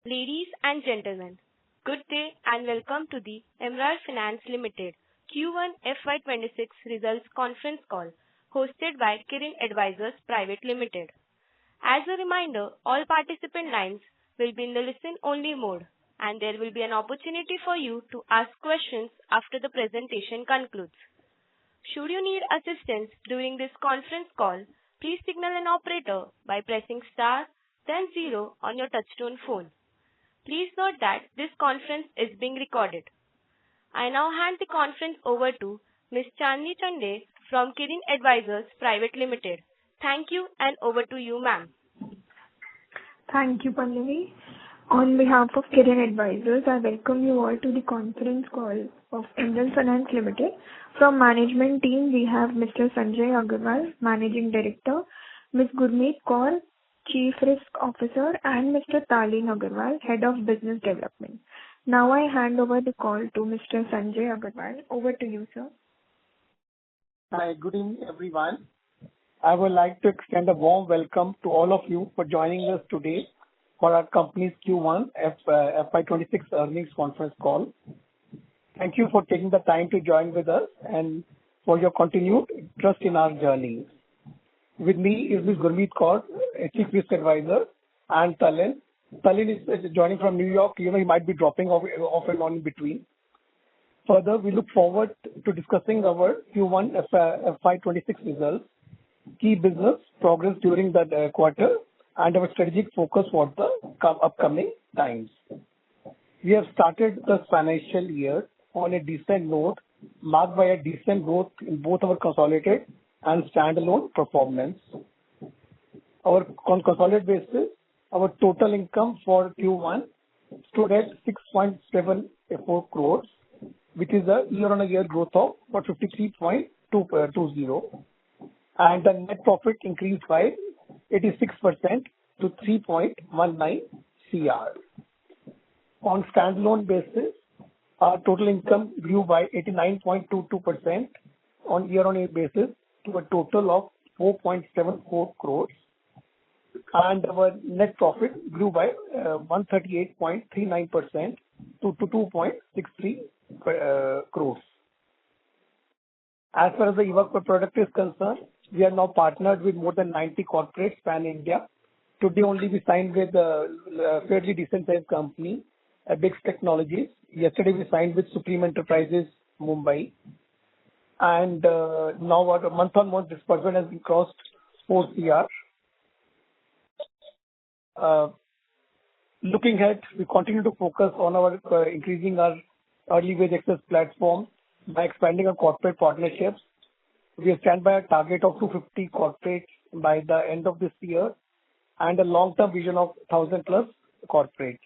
Ladies and gentlemen, good day and welcome to the Emerald Finance Limited Q1 FY26 Results Conference Call hosted by Kirin Advisors Private Limited. As a reminder, all participant lines will be in the listen-only mode, and there will be an opportunity for you to ask questions after the presentation concludes. Should you need assistance during this conference call, please signal an operator by pressing star, then zero on your touchtone phone. Please note that this conference is being recorded. I now hand the conference over to Ms. Chandni Chande from Kirin Advisors Private Limited. Thank you and over to you, ma'am. Thank you, Pallavi. On behalf of Kirin Advisors, I welcome you all to the conference call of Emerald Finance Limited. From management team, we have Mr. Sanjay Agarwal, Managing Director, Ms. Gurmeet Kaur, Chief Risk Officer, and Mr. Talin Agarwal, Head of Business Development. Now I hand over the call to Mr. Sanjay Agarwal. Over to you, sir. Hi, good evening, everyone. I would like to extend a warm welcome to all of you for joining us today for our company's Q1 FY26 earnings conference call. Thank you for taking the time to join with us and for your continued trust in our journey. With me is Ms. Gurmeet Kaur, Chief Risk Advisor, and Talin. Talin is joining from New York. He might be dropping off and on in between. Further, we look forward to discussing our Q1 FY26 results, key business progress during the quarter, and our strategic focus for the upcoming times. We have started the financial year on a decent note, marked by a decent growth in both our consolidated and standalone performance. On consolidated basis, our total income for Q1 stood at 6.74 crores, which is a year-on-year growth of about 53.20, and the net profit increased by 86% to 3.19 CR. On standalone basis, our total income grew by 89.22% on year-on-year basis to a total of 4.74 crores, and our net profit grew by 138.39% to 2.63 crores. As far as the EVA product is concerned, we are now partnered with more than 90 corporates pan-India. Today only we signed with a fairly decent sized company, Bix Technologies. Yesterday we signed with Supreme Enterprises, Mumbai. And now our month-on-month disbursement has been crossed 4 CR. Looking ahead, we continue to focus on our increasing our early wage access platform by expanding our corporate partnerships. We stand by a target of 250 corporates by the end of this year and a long-term vision of 1,000 plus corporates.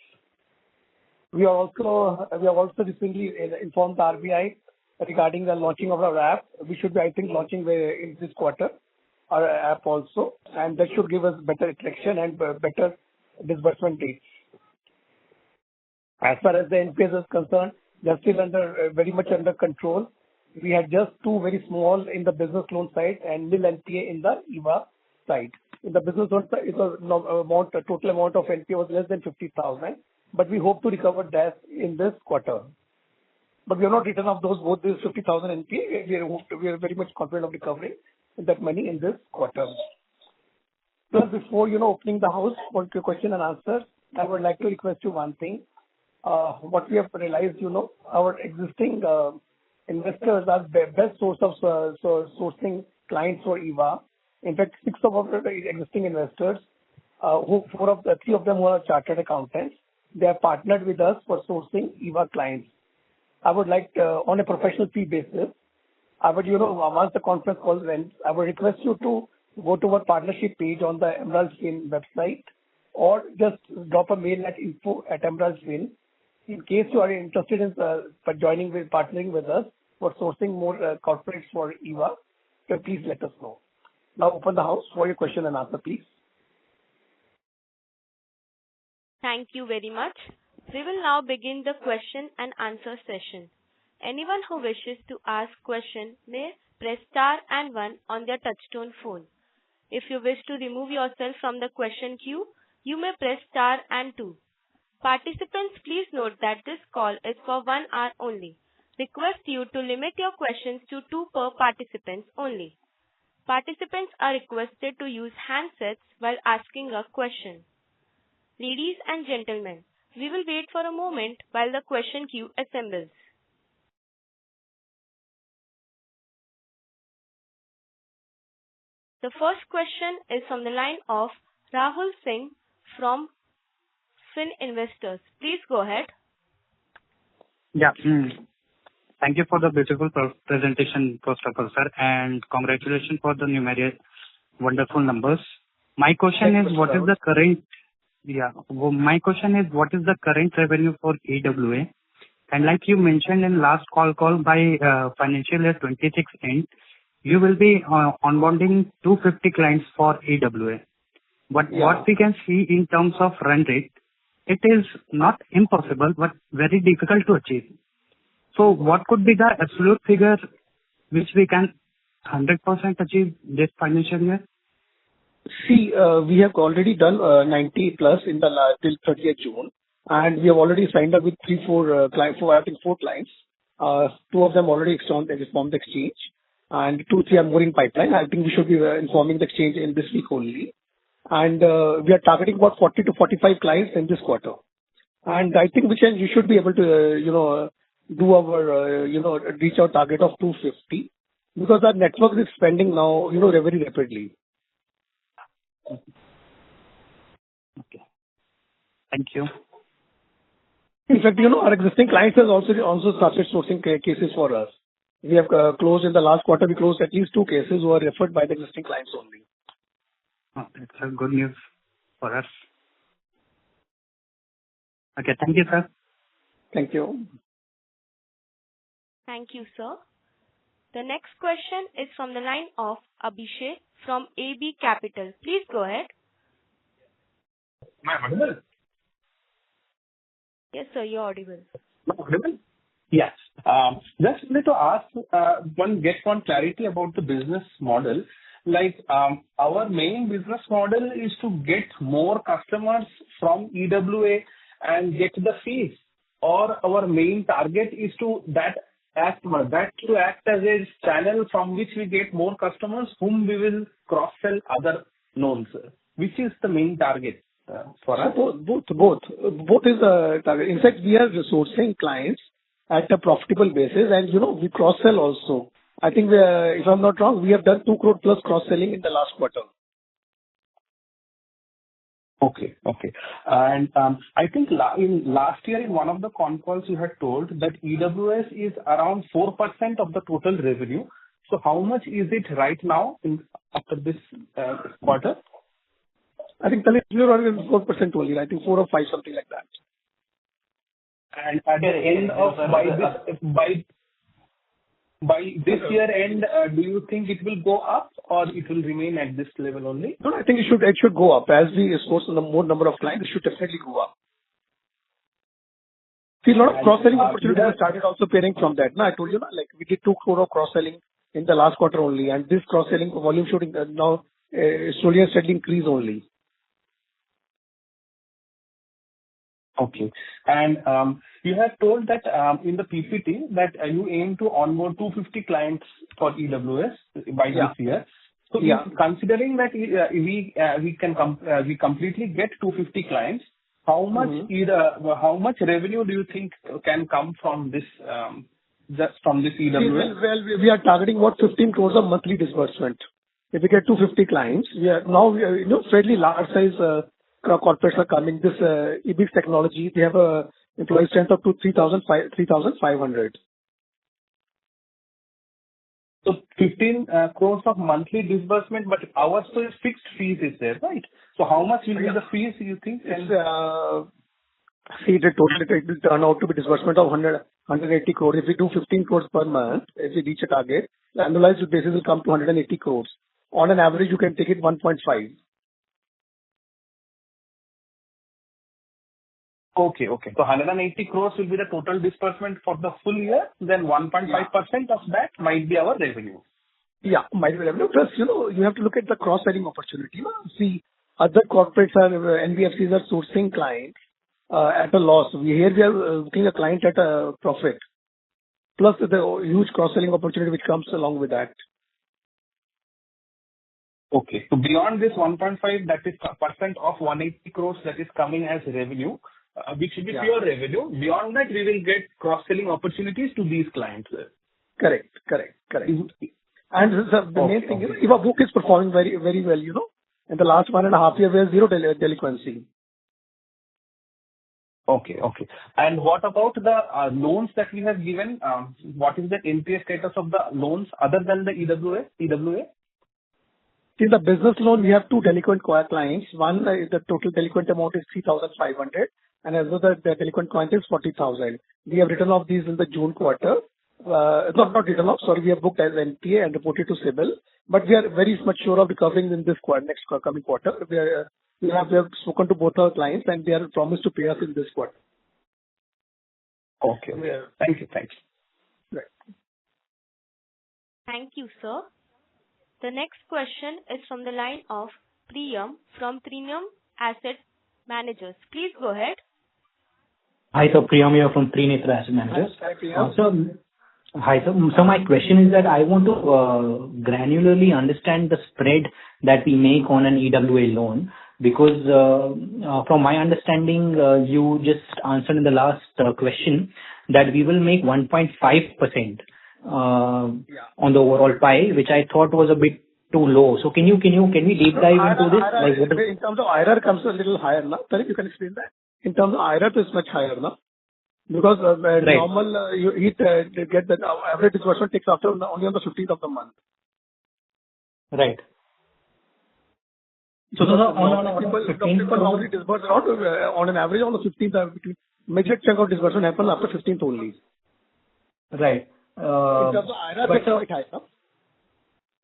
We have also recently informed the RBI regarding the launching of our app. We should be, I think, launching in this quarter our app also, and that should give us better attraction and better disbursement rates. As far as the NPAs is concerned, they are still very much under control. We had just two very small in the business loan side and nil NPA in the EVA side. In the business loan side, the total amount of NPA was less than 50,000, but we hope to recover that in this quarter. But we have not written off both these 50,000 NPA. We are very much confident of recovering that money in this quarter. Plus, before opening the house for your question and answer, I would like to request you one thing. What we have realized, our existing investors are the best source of sourcing clients for EVA. In fact, 6 of our existing investors, 3 of them who are chartered accountants, they are partnered with us for sourcing EVA clients. I would like, on a professional fee basis, I would, once the conference call ends, I would request you to go to our partnership page on the Emerald Fin website, or just drop a mail at info@emeraldfin. In case you are interested in partnering with us for sourcing more corporates for EVA, so please let us know. Now open the house for your question and answer, please. Thank you very much. We will now begin the question and answer session. Anyone who wishes to ask question may press star and 1 on their touchtone phone. If you wish to remove yourself from the question queue, you may press star and 2. Participants, please note that this call is for 1 hour only. Request you to limit your questions to 2 per participants only. Participants are requested to use handsets while asking a question. Ladies and gentlemen, we will wait for a moment while the question queue assembles. The first question is from the line of Rahul Singh from Fin Investors. Please go ahead. Yeah. Thank you for the beautiful presentation, first of all, sir, and congratulations for the numerous wonderful numbers. My question is, what is the current revenue for EWA? And like you mentioned in last call by financial year 26 end, you will be onboarding 250 clients for EWA. But what we can see in terms of run rate, it is not impossible, but very difficult to achieve. So what could be the absolute figure which we can 100% achieve this financial year? See, we have already done 90 plus in the till 30th June, and we have already signed up with 4 clients. I think 4 clients. 2 of them already informed the exchange, and 2, 3 are more in pipeline. I think we should be informing the exchange in this week only. And we are targeting about 40 to 45 clients in this quarter. And I think we should be able to, do our, reach our target of 250, because our network is expanding now, very rapidly. Okay. Thank you. In fact, our existing clients has also started sourcing cases for us. We have closed in the last quarter, we closed at least 2 cases who are referred by the existing clients only. Oh, that's a good news for us. Okay, thank you, sir. Thank you. Thank you, sir. The next question is from the line of Abhishek from AB Capital. Please go ahead. Am I audible? Yes, sir, you're audible. Am I audible? Yes. Just wanted to ask, get one clarity about the business model. Like, our main business model is to get more customers from EWA and get the fees, or our main target is to act as a channel from which we get more customers whom we will cross-sell other loans. Which is the main target for us? Both is the target. In fact, we are resourcing clients at a profitable basis, and we cross-sell also. I think if I'm not wrong, we have done 2 crore plus cross-selling in the last quarter. Okay. And I think last year in one of the con calls you had told that EWS is around 4% of the total revenue. So how much is it right now after this quarter? I think we are around 4% only. I think 4 or 5, something like that. And at the end of by this year end, do you think it will go up or it will remain at this level only? No, I think it should go up. As we source more number of clients, it should definitely go up. See, a lot of cross-selling opportunities have started also pairing from that. I told you, like we did 2 crore of cross-selling in the last quarter only, and this cross-selling volume should now slowly and steadily increase only. Okay. And you have told that in the PPT that you aim to onboard 250 clients for EWS by this year. So considering that we completely get 250 clients, how much revenue do you think can come from this EWS? Well, we are targeting about 15 crores of monthly disbursement. If we get 250 clients, we are fairly large size corporates are coming. This EBIX technology, they have a employee strength up to 3,500. So 15 crores of monthly disbursement, but ours so is fixed fees is there, right? So how much will be the fees you think? See, the total it will turn out to be disbursement of 180 crores. If we do 15 crores per month, if we reach a target, the annualized basis will come to 180 crores. On an average, you can take it 1.5. Okay. So 180 crores will be the total disbursement for the full year. Then 1.5% of that might be our revenue. Yeah, might be revenue. Plus, you have to look at the cross-selling opportunity. See, other corporates NBFCs are sourcing clients at a loss. Here we are booking a client at a profit, plus the huge cross-selling opportunity which comes along with that. Okay. So beyond this 1.5, that is percent of 180 crores that is coming as revenue, which will be pure revenue. Beyond that, we will get cross-selling opportunities to these clients. Correct. And the main thing is, if a book is performing very, very well, in the last 1.5 years, we have zero delinquency. Okay. And what about the loans that we have given? What is the NPA status of the loans other than the EWA? In the business loan, we have two delinquent clients. One, the total delinquent amount is 3,500, and another, the delinquent client is 40,000. We have written off these in the June quarter. Not written off, sorry, we have booked as NPA and reported to CIBIL, but we are very much sure of recovering in this next coming quarter. We have spoken to both our clients, and they have promised to pay us in this quarter. Okay. Thank you. Thanks. Right. Thank you, sir. The next question is from the line of Priyam from Premium Asset Managers. Please go ahead. Hi, sir. Priyam here from Trinetra Asset Managers. Hi, Priyam. Hi, sir. So my question is that I want to granularly understand the spread that we make on an EWA loan, because from my understanding, you just answered in the last question that we will make 1.5% on the overall pie, which I thought was a bit too low. So can we deep dive into this? In terms of IRR, comes a little higher now. Sorry, you can explain that. In terms of IRR, it's much higher now. Because normal, you get the average disbursement takes after only on the 15th of the month. Right. So people normally disburse on an average on the 15th. Major chunk of disbursement happens after 15th only. Right. In terms of IRR, it's quite high now.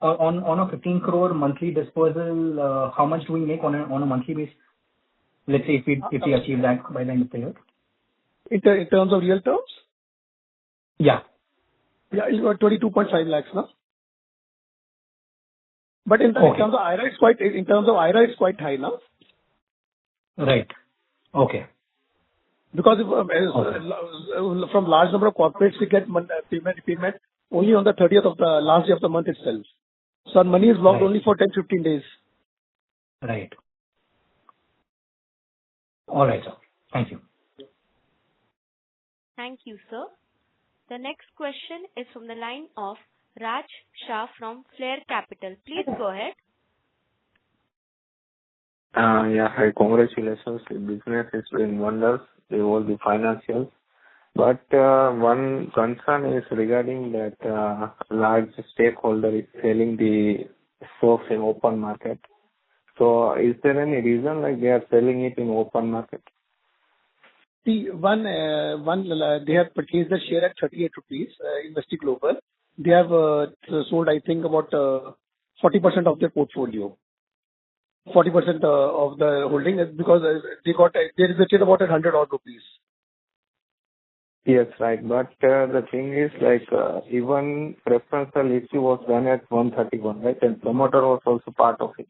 On a 15 crore monthly disposal, how much do we make on a monthly basis? Let's say if we achieve that by the end of the year. In terms of real terms? Yeah. Yeah, it's about 22.5 lakhs now. But in terms of IRA, it's quite high now. Right. Okay. Because from large number of corporates, we get payment only on the 30th of the last day of the month itself. So our money is blocked only for 10-15 days. Right. All right, sir. Thank you. Thank you, sir. The next question is from the line of Raj Shah from Flare Capital. Please go ahead. Hi, congratulations. The business is doing wonders. All the financials. But one concern is regarding that large stakeholder is selling the stocks in open market. So is there any reason like they are selling it in open market? See, they have purchased the share at 38 rupees, Investi Global. They have sold, I think, about 40% of their portfolio. 40% of the holding is because they rejected about 100 odd rupees. Yes, right. But the thing is like even preferential issue was done at 131, right? And promoter was also part of it.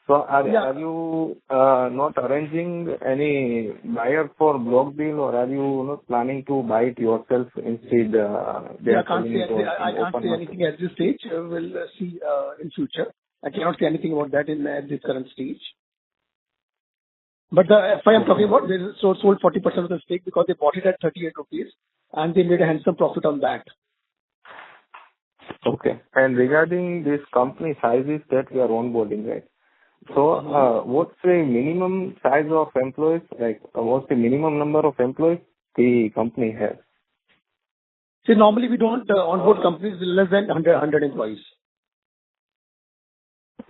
So are you not arranging any buyer for block deal, or are you not planning to buy it yourself instead? I can't say anything at this stage. We'll see in future. I cannot say anything about that at this current stage. But the FI I'm talking about, they sold 40% of the stake because they bought it at 38 rupees and they made a handsome profit on that. Okay. And regarding this company sizes that we are onboarding, right? So, what's the minimum size of employees? Like, what's the minimum number of employees the company has? See, normally we don't onboard companies with less than 100 employees.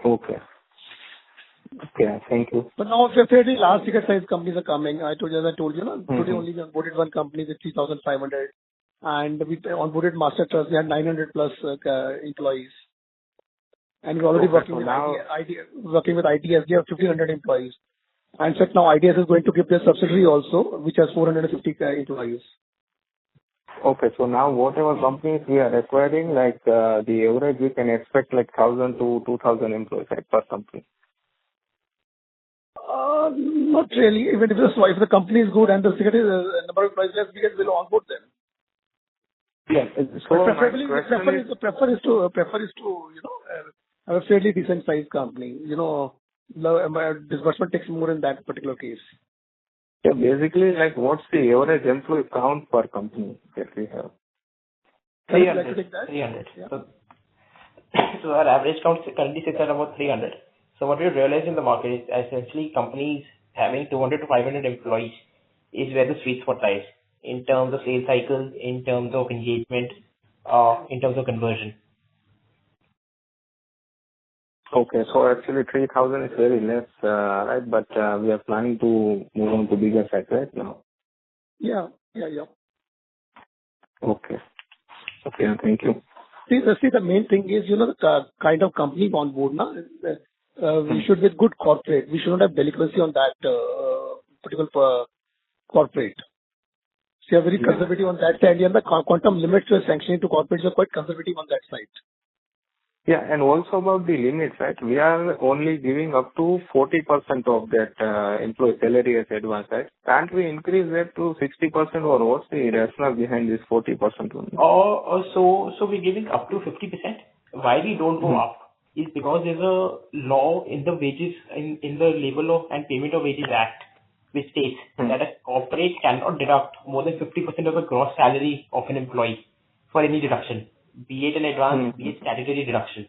Okay. Okay, thank you. But now, fairly large ticket size companies are coming. As I told you, today only we onboarded one company with 3,500, and we onboarded Master Trust. We had 900 plus employees. And we're already working with IDS. They have 1,500 employees. And in fact, now IDS is going to give their subsidiary also, which has 450 employees. Okay, so now whatever companies we are acquiring, like the average we can expect like 1,000 to 2,000 employees per company. Not really. Even if the company is good and the security number of employees less, we will onboard them. Yeah. So But my preferably, question is, prefer is to have a fairly decent sized company. The disbursement takes more in that particular case. yeah, basically, like, what's the average employee count per company that we have? Would you like to 300. take that? 300. Yeah. So our average count currently sits at about 300. So what we realize in the market is essentially companies having 200 to 500 employees is where the sweet spot lies in terms of sales cycles, in terms of engagement, in terms of conversion. Okay, so actually 3,000 is very less, right? But we are planning to move on to bigger size right now. Yeah. Okay. Okay, thank you. See, the main thing is, the kind of company on board now. We should be good corporate. We should not have delinquency on that particular corporate. So we are very conservative on that side, and the quantum limits we are sanctioning to corporates are quite conservative on that side. Yeah, and also about the limits, right? We are only giving up to 40% of that employee salary as advance, right? Can't we increase that to 60%, or what's the rationale behind this 40% only? So we're giving up to 50%. Why we don't go up is because there's a law in the wages, in the Labor Law and Payment of Wages Act, which states that a corporate cannot deduct more than 50% of the gross salary of an employee for any deduction, be it an advance, be it statutory deductions.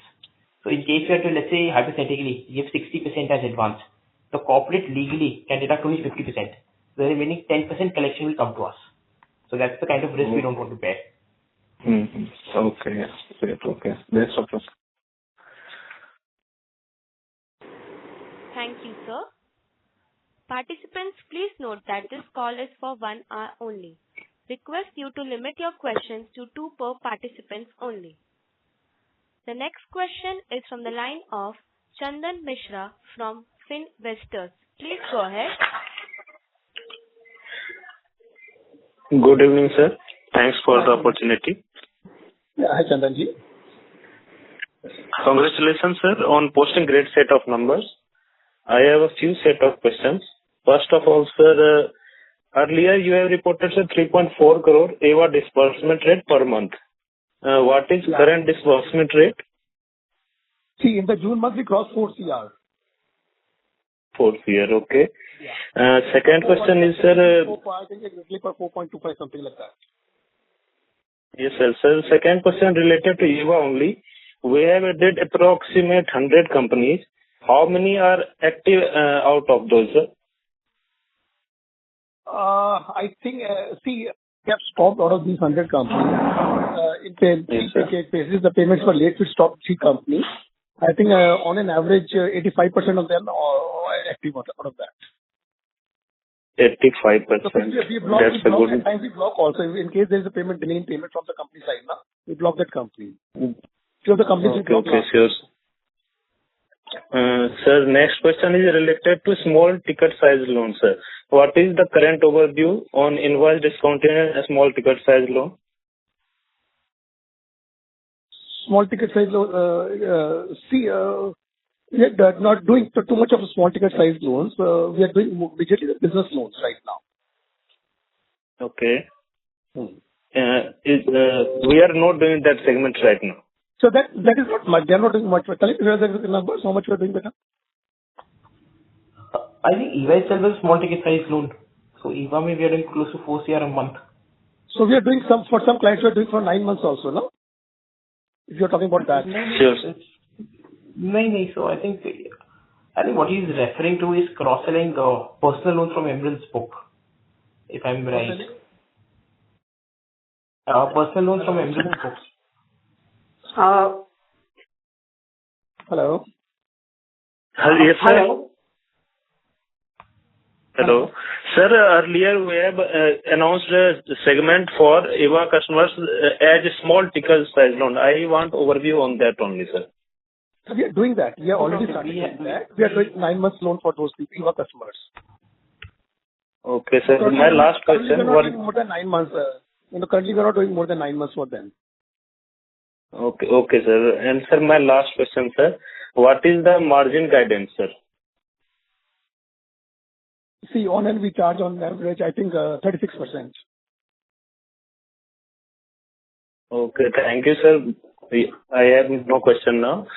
So in case we have to, let's say, hypothetically, give 60% as advance, the corporate legally can deduct only 50%. The remaining 10% collection will come to us. So that's the kind of risk we don't want to bear. Okay, yeah. Great, okay. That's okay. Thank you, sir. Participants, please note that this call is for 1 hour only. Request you to limit your questions to 2 per participants only. The next question is from the line of Chandan Mishra from Finvestors. Please go ahead. Good evening, sir. Thanks for the opportunity. Yeah, hi Chandanji. Congratulations, sir, on posting great set of numbers. I have a few set of questions. First of all, sir, earlier you have reported, sir, 3.4 crore AWA disbursement rate per month. What is current disbursement rate? See, in the June month we crossed 4 CR. 4 CR, okay. Yeah. Second question is, sir. I think exactly for 4.25, something like that. Yes, sir. So second question related to AWA only. We have added approximate 100 companies. How many are active out of those, sir? I think, we have stopped out of these 100 companies. In cases the payments were late, we stopped 3 companies. I think on an average, 85% of them are active out of that. 85%. So we block, That's a good. at times we block also. In case there is a payment, delaying payment from the company side, we block that company. Few of the companies we block. Okay, sure. Sir, next question is related to small ticket size loan, sir. What is the current overview on invoice discounting and small ticket size loan? Small ticket size loan, we are not doing too much of a small ticket size loans. We are doing majorly the business loans right now. Okay. We are not doing that segment right now. So that is not much. They are not doing much. Tell me the numbers, how much we are doing better? I think EVA itself is a small ticket size loan. So EVA we are doing close to 4 CR a month. So we are doing for some clients we are doing for 9 months also, no? If you are talking about that. Sure. No. So I think what he's referring to is cross-selling personal loans from Emerald's book, if I'm right. Personal loans from Emerald's books. Hello. Yes, sir. Hello. Hello. Sir, earlier we have announced a segment for EVA customers as a small ticket size loan. I want overview on that only, sir. So we are doing that. We are already starting doing that. We are doing 9 months loan for those people, EVA customers. Okay, sir. So my last question. We are not doing more than 9 months. Currently we are not doing more than 9 months for them. Okay, sir. And sir, my last question, sir. What is the margin guidance, sir? See, on and we charge on average, I think, 36%. Okay. Thank you, sir. I have no question now.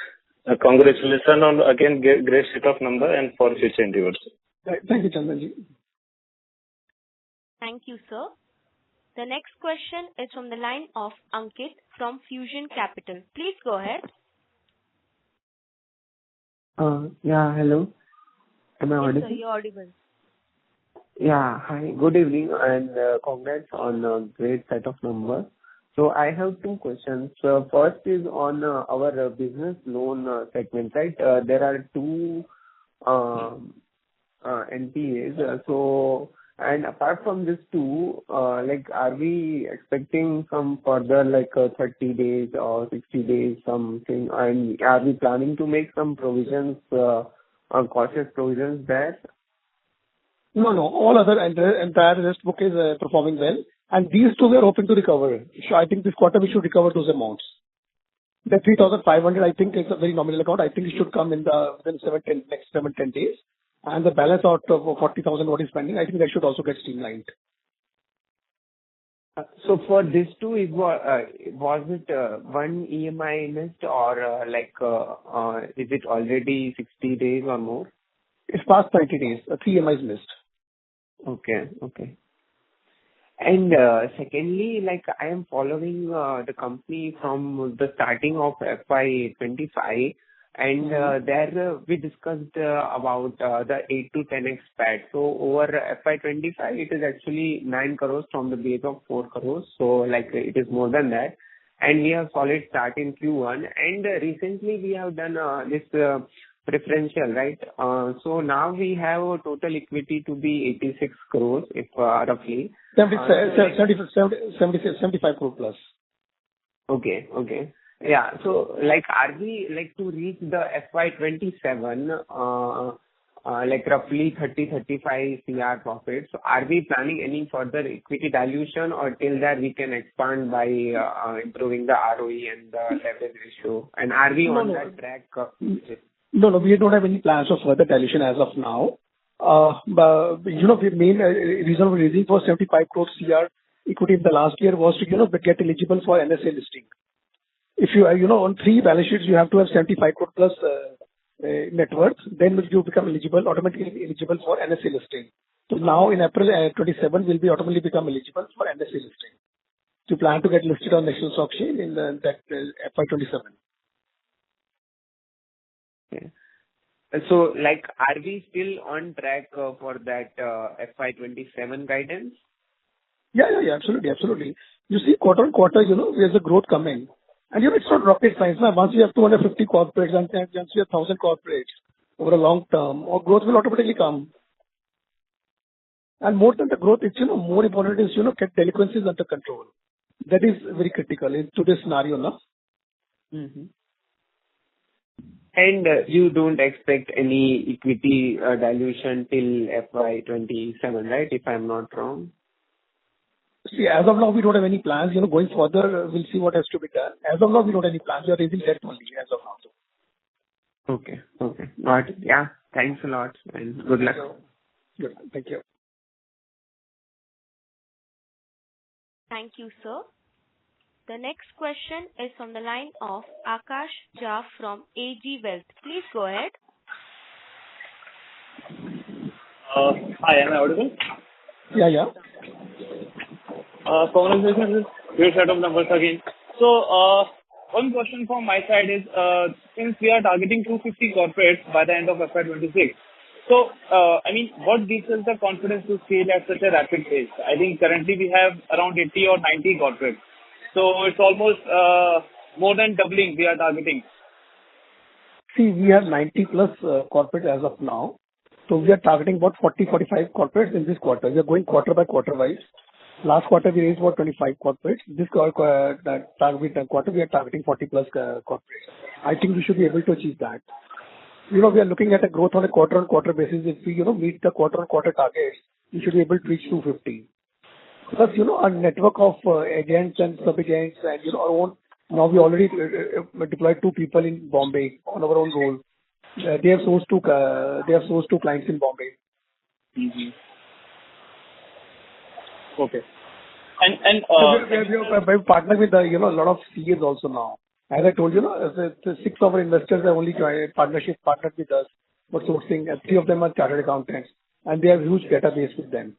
Congratulations on, again, great set of number and for future endeavors. Thank you, Chandanji. Thank you, sir. The next question is from the line of Ankit from Fusion Capital. Please go ahead. Yeah, hello. Am I Yes, audible? sir, you're audible. Yeah, hi. Good evening and congrats on a great set of numbers. So I have two questions. First is on our business loan segment, right? There are two NPAs. And apart from these two, like, are we expecting some further, like, 30 days or 60 days, something? And are we planning to make some provisions, cautious provisions there? No. All other entire rest book is performing well, and these two we are hoping to recover. So I think this quarter we should recover those amounts. The 3,500, I think, is a very nominal account. I think it should come in within next 7-10 days. And the balance out of 40,000 what is pending, I think that should also get streamlined. So for these two, was it one EMI missed or is it already 60 days or more? It's past 90 days. 3 EMIs missed. Okay. And secondly, like, I am following the company from the starting of FY25, and there we discussed about the 8 to 10x PAT. So over FY25, it is actually 9 crores from the base of 4 crores. So like, it is more than that. And we have solid start in Q1. And recently we have done this preferential, right? So now we have a total equity to be 86 crores, if roughly. 75 crore plus. Okay. Yeah. So, like, are we, like, to reach the FY27, like roughly 30-35 CR profits, so are we planning any further equity dilution, or till that we can expand by improving the ROE and the leverage ratio? And are we on that track? No, we don't have any plans of further dilution as of now. But, the main reason for raising for 75 crore CR equity in the last year was to, get eligible for NSE listing. If you, on 3 balance sheets, you have to have 75 crore plus net worth, then you become automatically eligible for NSE listing. So now in April 27, will be automatically become eligible for NSE listing. So you plan to get listed on National Stock Exchange in that FY27. Okay. So, like, are we still on track for that FY27 guidance? Yeah, absolutely. You see, quarter on quarter, there's a growth coming. And, it's not rocket science. Now, once you have 250 corporates and once you have 1,000 corporates over a long term, or growth will automatically come. And more than the growth, it's, more important is, get delinquencies under control. That is very critical in today's scenario now. Mm-hmm. And you don't expect any equity dilution till FY27, right? If I'm not wrong. See, as of now, we don't have any plans. Going further, we'll see what has to be done. As of now, we don't have any plans. We are raising debt only as of now. Okay. Got it. Yeah. Thanks a lot and good luck. Good. Thank you. Thank you, sir. The next question is from the line of Akash Jha from AG Wealth. Please go ahead. Hi, am I audible? Yeah. Congratulations, great set of numbers again. So, one question from my side is, since we are targeting 250 corporates by the end of FY26, so, what gives us the confidence to scale at such a rapid pace? I think currently we have around 80 or 90 corporates. So, it's almost more than doubling we are targeting. See, we have 90 plus corporates as of now. So, we are targeting about 40-45 corporates in this quarter. We are going quarter by quarter wise. Last quarter, we raised about 25 corporates. This quarter, we are targeting 40 plus corporates. I think we should be able to achieve that. We are looking at a growth on a quarter-on-quarter basis. If we, meet the quarter-on-quarter targets, we should be able to reach 250. Plus, our network of agents and sub-agents and, our own, now we already deployed 2 people in Bombay on our own role. They have sourced 2 clients in Bombay. Mm-hmm. Okay. And We've partnered with a lot of CAs also now. As I told you, the 6 of our investors have only partnered with us for sourcing, and 3 of them are chartered accountants, and they have huge database with them.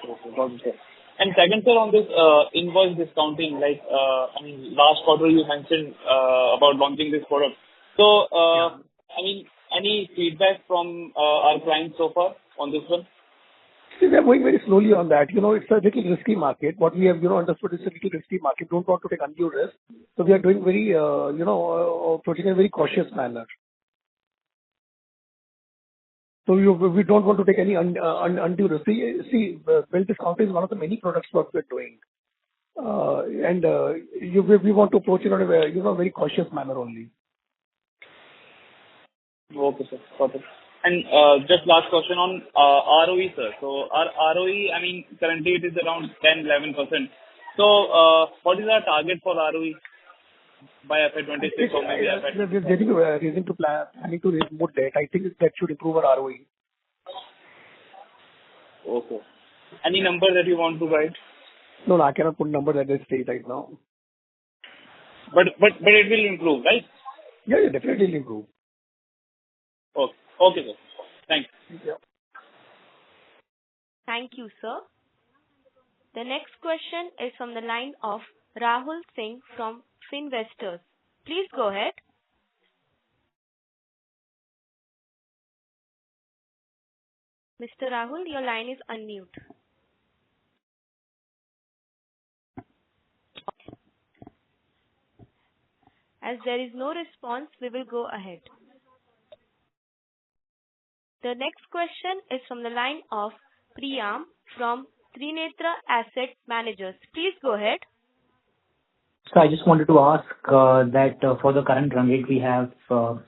Okay, got it, sir. And second, sir, on this invoice discounting, last quarter you mentioned about launching this product. So, any feedback from our clients so far on this one? See, we are going very slowly on that. It's a little risky market. What we have, understood is a little risky market. Don't want to take undue risk. So we are doing very, approaching in a very cautious manner. So we don't want to take any undue risk. See, bill discount is one of the many products what we're doing. We want to approach it in a very cautious manner only. Okay, sir. Got it. And just last question on ROE, sir. So our ROE, currently it is around 10-11%. So what is our target for ROE by FY26 or maybe FY26? We're planning to raise more debt. I think that should improve our ROE. Okay. Any number that you want to write? No, I cannot put numbers at this stage right now. But it will improve, right? Yeah, definitely will improve. Okay, sir. Thanks. Yeah. Thank you, sir. The next question is from the line of Rahul Singh from Finvestors. Please go ahead. Mr. Rahul, your line is unmute. As there is no response, we will go ahead. The next question is from the line of Priyam from Trinetra Asset Managers. Please go ahead. So I just wanted to ask that for the current run rate, we have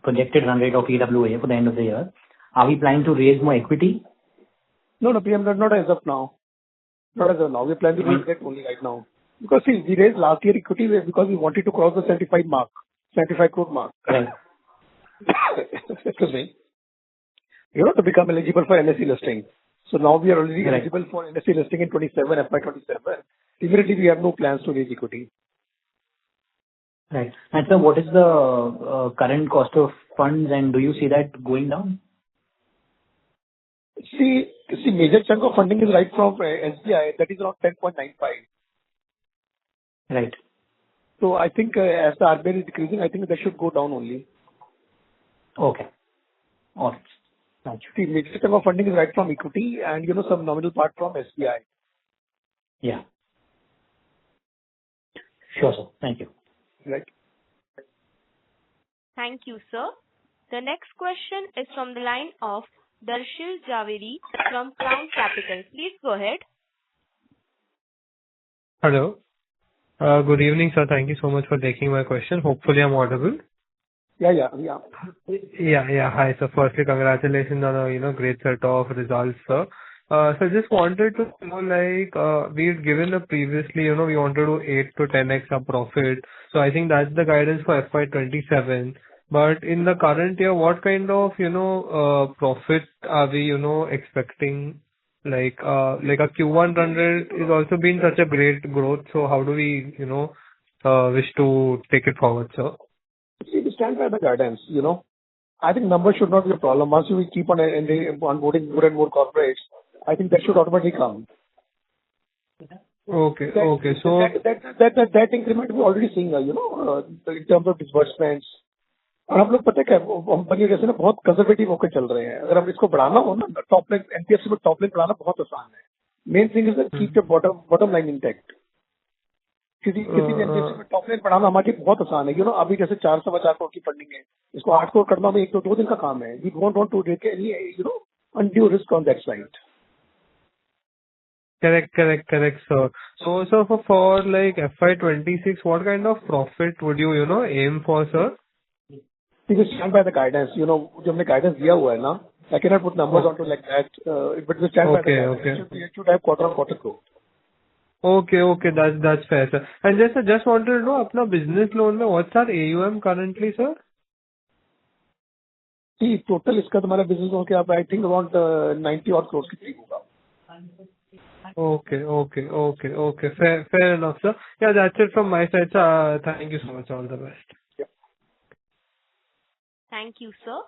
projected run rate of EWA for the end of the year. Are we planning to raise more equity? No, PM, not as of now. Not as of now. We plan to raise debt only right now. Because see, we raised last year equity because we wanted to cross the 75 crore mark. Right. Excuse me. To become eligible for NSE listing. So now we are already eligible for NSE listing in FY27. Immediately we have no plans to raise equity. Right. And so what is the current cost of funds, and do you see that going down? See, major chunk of funding is right from SBI, that is around 10.95. Right. So I think as the RBI is decreasing, I think that should go down only. Okay. All right. Thank you. See, major chunk of funding is right from equity and, some nominal part from SBI. Yeah. Sure, sir. Thank you. Right. Thank you, sir. The next question is from the line of Darshil Javeri from Crown Capital. Please go ahead. Hello. Good evening, sir. Thank you so much for taking my question. Hopefully, I'm audible. Yeah. Hi, sir. Firstly, congratulations on a great set of results, sir. So just wanted to know, we've given previously, we wanted to 8 to 10x our profit. So I think that's the guidance for FY27. But in the current year, what kind of, profit are we, expecting? Like a Q1 run rate is also been such a great growth. So how do we, wish to take it forward, sir? See, we stand by the guidance, I think numbers should not be a problem. Once we keep on onboarding more and more corporates, I think that should automatically come. Okay. So that increment we're already seeing, in terms of disbursements. और हम लोग पता है क्या हम बनिए जैसे ना बहुत कंजर्वेटिव होकर चल रहे हैं अगर हम इसको बढ़ाना हो ना टॉप लाइन एनपीएफसी में टॉप लाइन बढ़ाना बहुत आसान है main thing is keep your bottom line intact किसी भी एनपीएफसी में टॉप लाइन बढ़ाना हमारे लिए बहुत आसान है अभी जैसे 4.25 करोड़ की फंडिंग है इसको 8 करोड़ करना में 1 to 2 दिन का काम है we don't want to take any undue risk on that side. Correct, sir. So for like FY26, what kind of profit would you aim for, sir? We stand by the guidance. जो हमने guidance दिया हुआ है ना, I cannot put numbers onto like that. But we stand by the guidance. Okay. It should have quarter-on-quarter growth. Okay, that's fair, sir. And just wanted to know, अपना business loan में what's our AUM currently, sir? Total इसका तुम्हारा business हो गया I think around 90 और करोड़ के करीब होगा. Okay. Fair enough, sir. Yeah, that's it from my side, sir. Thank you so much. All the best. Thank you, sir.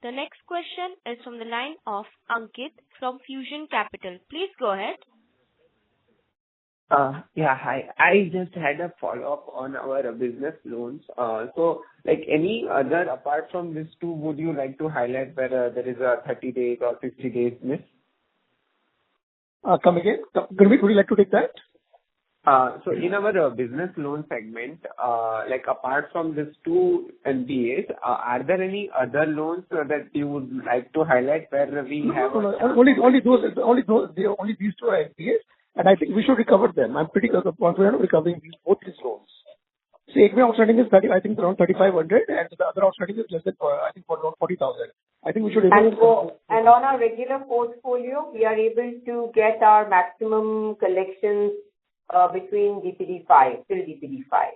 The next question is from the line of Ankit from Fusion Capital. Please go ahead. Yeah, hi. I just had a follow-up on our business loans. So, like any other, apart from these two, would you like to highlight where there is a 30 days or 60 days miss? Come again. Gurmeet, would you like to take that? So in our business loan segment, like apart from these two NPAs, are there any other loans that you would like to highlight where we have? No. Only these two are NPAs, and I think we should recover them. I'm pretty confident of recovering both these loans. See, एक में outstanding is 30, I think around 3,500, and the other outstanding is less than I think for around 40,000. I think we should. And on our regular portfolio, we are able to get our maximum collections between DPD 5 till DPD 5.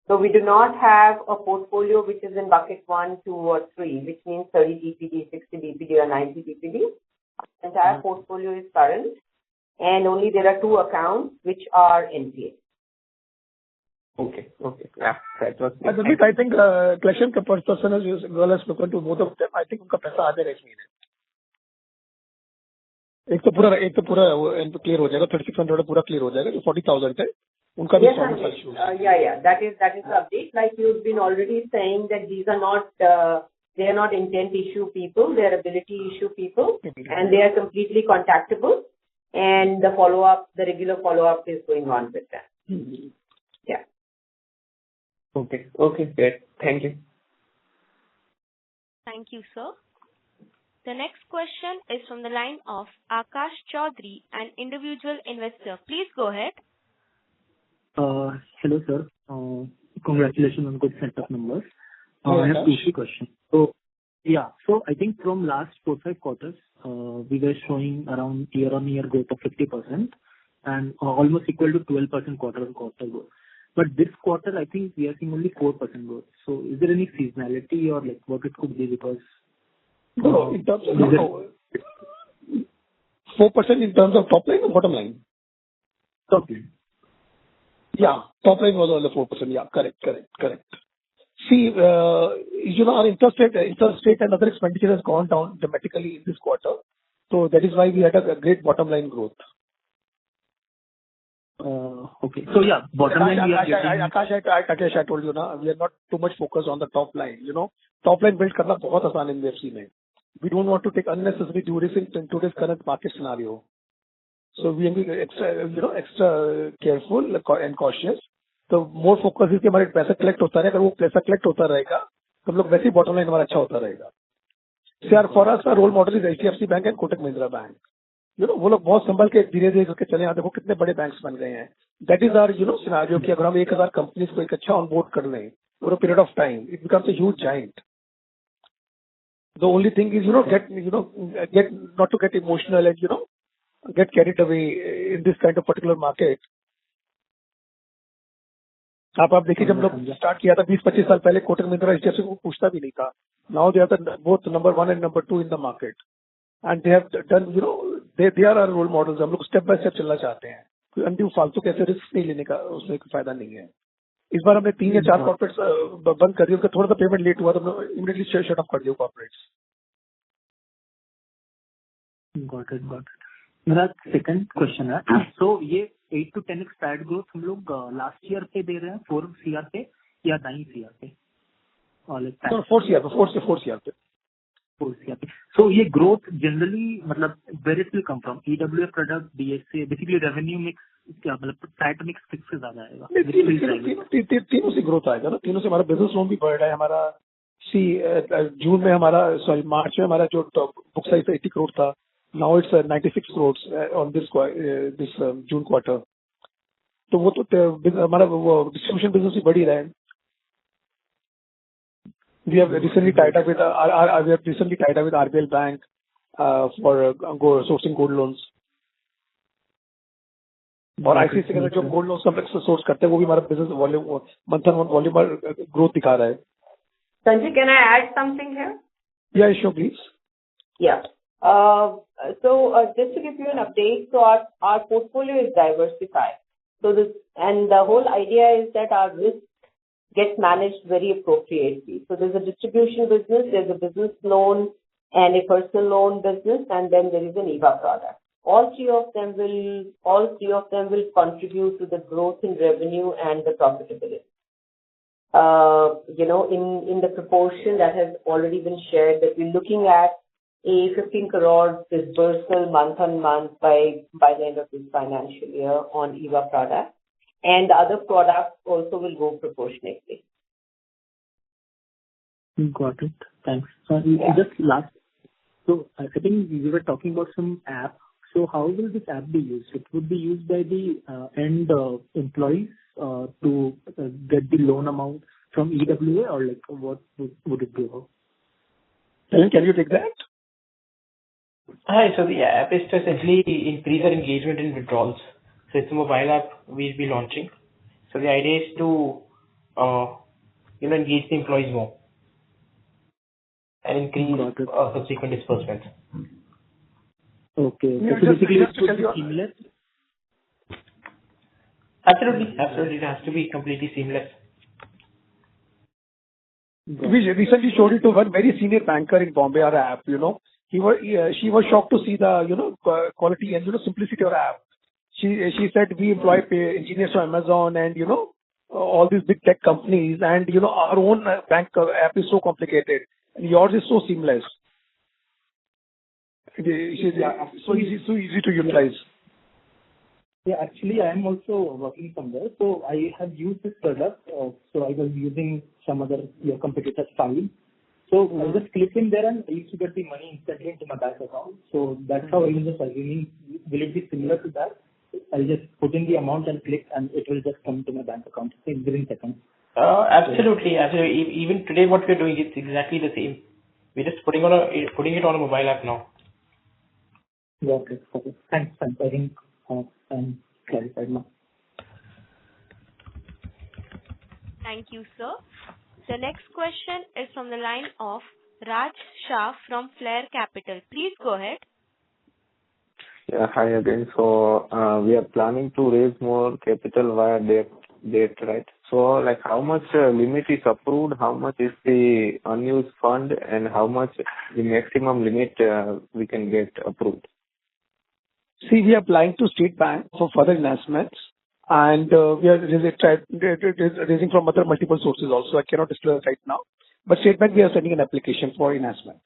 So we do not have a portfolio which is in bucket 1, 2 or 3, which means 30 DPD, 60 DPD or 90 DPD. The entire portfolio is current, and only there are two accounts which are NPA. Okay. Yeah, that was. I think collection person as well as spoken to both of them. I think उनका पैसा आ जाएगा इस महीने. एक तो पूरा clear हो जाएगा. 3,600 पूरा क्लियर हो जाएगा. जो 40,000 है उनका भी solve issue. Yeah. That is the update. Like you've been already saying that these are not they are not intent issue people. They are ability issue people, and they are completely contactable. And the regular follow-up is going on with them. Yeah. Okay, great. Thank you. Thank you, sir. The next question is from the line of Akash Chaudhary, an individual investor. Please go ahead. Hello, sir. Congratulations on good set of numbers. I have two questions. So I think from last 4-5 quarters, we were showing around year-on-year growth of 50% and almost equal to 12% quarter-on-quarter growth. But this quarter, I think we are seeing only 4% growth. So is there any seasonality or like what it could be? Because no, in terms of 4% in terms of top line or bottom line? Top line. Yeah, top line was only 4%. Yeah, correct. See, our interest rate and other expenditure has gone down dramatically in this quarter. So that is why we had a great bottom line growth. Okay. So yeah, bottom line we are getting. Akash, I told you now, we are not too much focused on the top line. Top line build करना बहुत आसान है NBFC में. We don't want to take unnecessary risk in today's current market scenario. So we are extra careful and cautious. तो more focus is कि हमारे पैसा collect होता रहे. अगर वो पैसा collect होता रहेगा, तो हम लोग वैसे ही bottom line हमारा अच्छा होता रहेगा. So for us, our role model is HDFC Bank and Kotak Mahindra Bank. वो लोग बहुत संभल के धीरे करके चले आते. वो कितने बड़े बैंक्स बन गए हैं. That is our scenario कि अगर हम 1,000 कंपनीज को एक अच्छा ऑनबोर्ड कर लें for a period of time, it becomes a huge giant. The only thing is get not to get emotional and get carried away in this kind of particular market. आप देखिए जब लोग start किया था 20-25 साल पहले कोटक महिंद्रा एचडीएफसी को पूछता भी नहीं था. Now they are both number 1 and number 2 in the market, and they have done they are our role models. हम लोग स्टेप बाय स्टेप चलना चाहते हैं. कोई अनड्यू फालतू कैसे रिस्क नहीं लेने का उसमें कोई फायदा नहीं है. इस बार हमने 3 या 4 कॉर्पोरेट्स बंद कर दिए. उनका थोड़ा सा पेमेंट लेट हुआ तो हमने इमीडिएटली शट ऑफ कर दिया कॉर्पोरेट्स. Got it. मेरा सेकंड क्वेश्चन है. सो ये 8 to 10x पैड ग्रोथ हम लोग लास्ट ईयर पे दे रहे हैं 4 CR पे या 9 CR पे? 4 CR पे. So ये ग्रोथ जनरली मतलब where it will come from? EWA product, DSA, basically revenue mix क्या मतलब पैट मिक्स फिक्स से ज्यादा आएगा? तीनों से ग्रोथ आएगा ना. तीनों से हमारा बिजनेस लोन भी बढ़ रहा है. हमारा जून में मार्च में हमारा जो बुक साइज 80 करोड़ था, now it's 96 crores on this June quarter. तो वो तो हमारा वो डिस्ट्रीब्यूशन बिजनेस भी बढ़ ही रहा है. We have recently tied up with RBL Bank for sourcing gold loans. और ICICI के जो गोल्ड लोन सब सोर्स करते हैं वो भी हमारा business volume month on volume growth दिखा रहा है. Sanjay, can I add something here? Yeah, sure, please. Yeah. Just to give you an update, so our portfolio is diversified. And the whole idea is that our risk gets managed very appropriately. So there's a distribution business, there's a business loan and a personal loan business, and then there is an EVA product. All three of them will contribute to the growth in revenue and the profitability. In the proportion that has already been shared, that we're looking at a 15 crore disbursal month on month by the end of this financial year on EVA product, and the other products also will go proportionately. Got it. Thanks. Just last. So I think we were talking about some app. So how will this app be used? It would be used by the end employees to get the loan amount from EWA, or like what would it be about? Can you take that? Hi. So the app is to essentially increase our engagement in withdrawals. So it's a mobile app we'll be launching. So the idea is to engage the employees more and increase subsequent disbursements. Okay. So basically it should be seamless? Absolutely. It has to be completely seamless. We recently showed it to one very senior banker in Bombay, our app, She was shocked to see the, quality and, simplicity of our app. She said we employ engineers from Amazon and, all these big tech companies, and, our own bank app is so complicated and yours is so seamless. So easy to utilize. Yeah, actually, I am also working somewhere. So I have used this product. So I was using some other your competitor's file. So I just click in there and I used to get the money instantly into my bank account. So that's how I was just assuming. Will it be similar to that? I'll just put in the amount and click, and it will just come to my bank account within seconds. Absolutely. Even today, what we're doing is exactly the same. We're just putting it on a mobile app now. Yeah, okay. Thanks. I think I'm clarified now. Thank you, sir. The next question is from the line of Raj Shah from Flare Capital. Please go ahead. Yeah, hi again. So we are planning to raise more capital via debt, right? So how much limit is approved, how much is the unused fund, and how much the maximum limit we can get approved? See, we are applying to State Bank for further investments, and we are raising from other multiple sources also. I cannot disclose right now. But State Bank, we are sending an application for investment.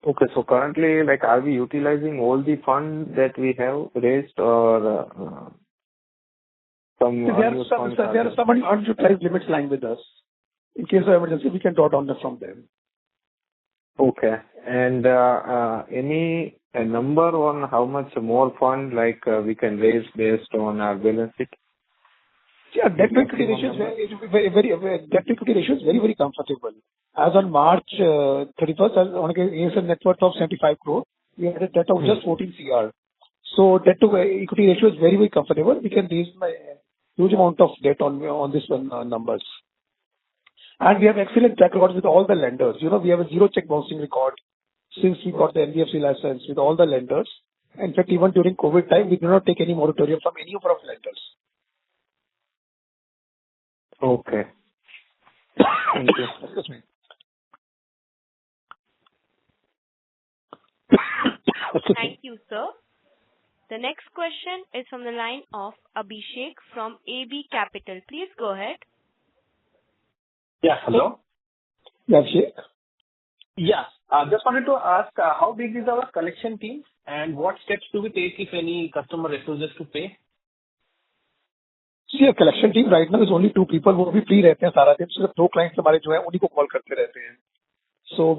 Okay, so currently, are we utilizing all the funds that we have raised, or some unused funds? There are some unutilized limits lying with us. In case of emergency, we can draw down from them. Okay. And any number on how much more fund we can raise based on our balance sheet? Yeah, debt to equity ratio is very, very comfortable. As on March 31st, on a net worth of 75 crore, we had a debt of just 14 crore. So debt to equity ratio is very, very comfortable. We can raise a huge amount of debt on this one numbers. And we have excellent track records with all the lenders. We have a zero check bouncing record since we got the NBFC license with all the lenders. In fact, even during COVID time, we did not take any moratorium from any of our lenders. Okay. Thank you. Excuse me. Thank you, sir. The next question is from the line of Abhishek from AB Capital. Please go ahead. Yeah, hello. Yeah, Abhishek. Yeah, just wanted to ask how big is our collection team and what steps do we take if any customer refuses to pay? See, a collection team right now is only 2 people who will be free रहते हैं सारा दिन. सिर्फ 2 clients हमारे जो हैं उन्हीं को call करते रहते हैं. So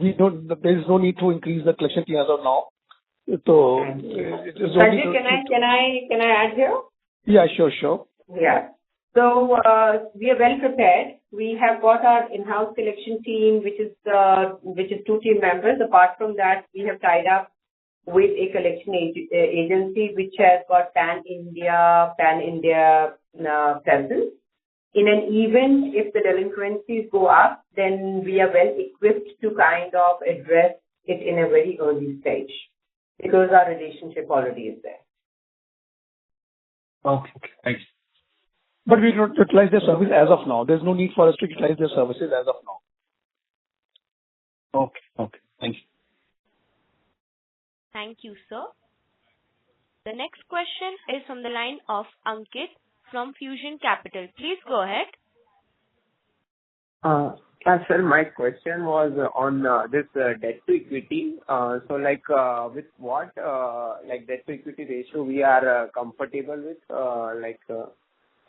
there is no need to increase the collection team as of now. So Sanjay, can I add here? Yeah, sure. Yeah. So we are well prepared. We have got our in-house collection team, which is 2 team members. Apart from that, we have tied up with a collection agency which has got pan India presence, in an event, if the delinquencies go up, then we are well equipped to kind of address it in a very early stage because our relationship already is there. Okay. Thanks. But we don't utilize their service as of now. There's no need for us to utilize their services as of now. Okay. Thank you. Thank you, sir. The next question is from the line of Ankit from Fusion Capital. Please go ahead. Sir, my question was on this debt to equity. With what debt to equity ratio we are comfortable with?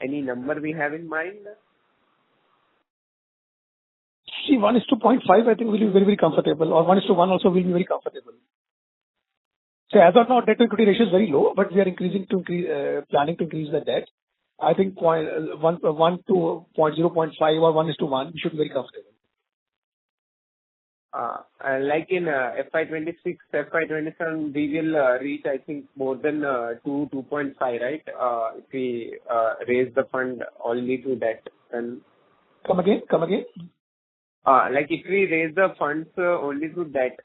Any number we have in mind? See, 1:0.5, I think we'll be very, very comfortable, or 1:1 also will be very comfortable. So as of now, debt to equity ratio is very low, but we are planning to increase the debt. I think 1 to 0.5 or 1:1, we should be very comfortable. Like in FY26, FY27, we will reach, I think, more than 2.5, right? If we raise the fund only to debt, then... Come again? If we raise the funds only to debt,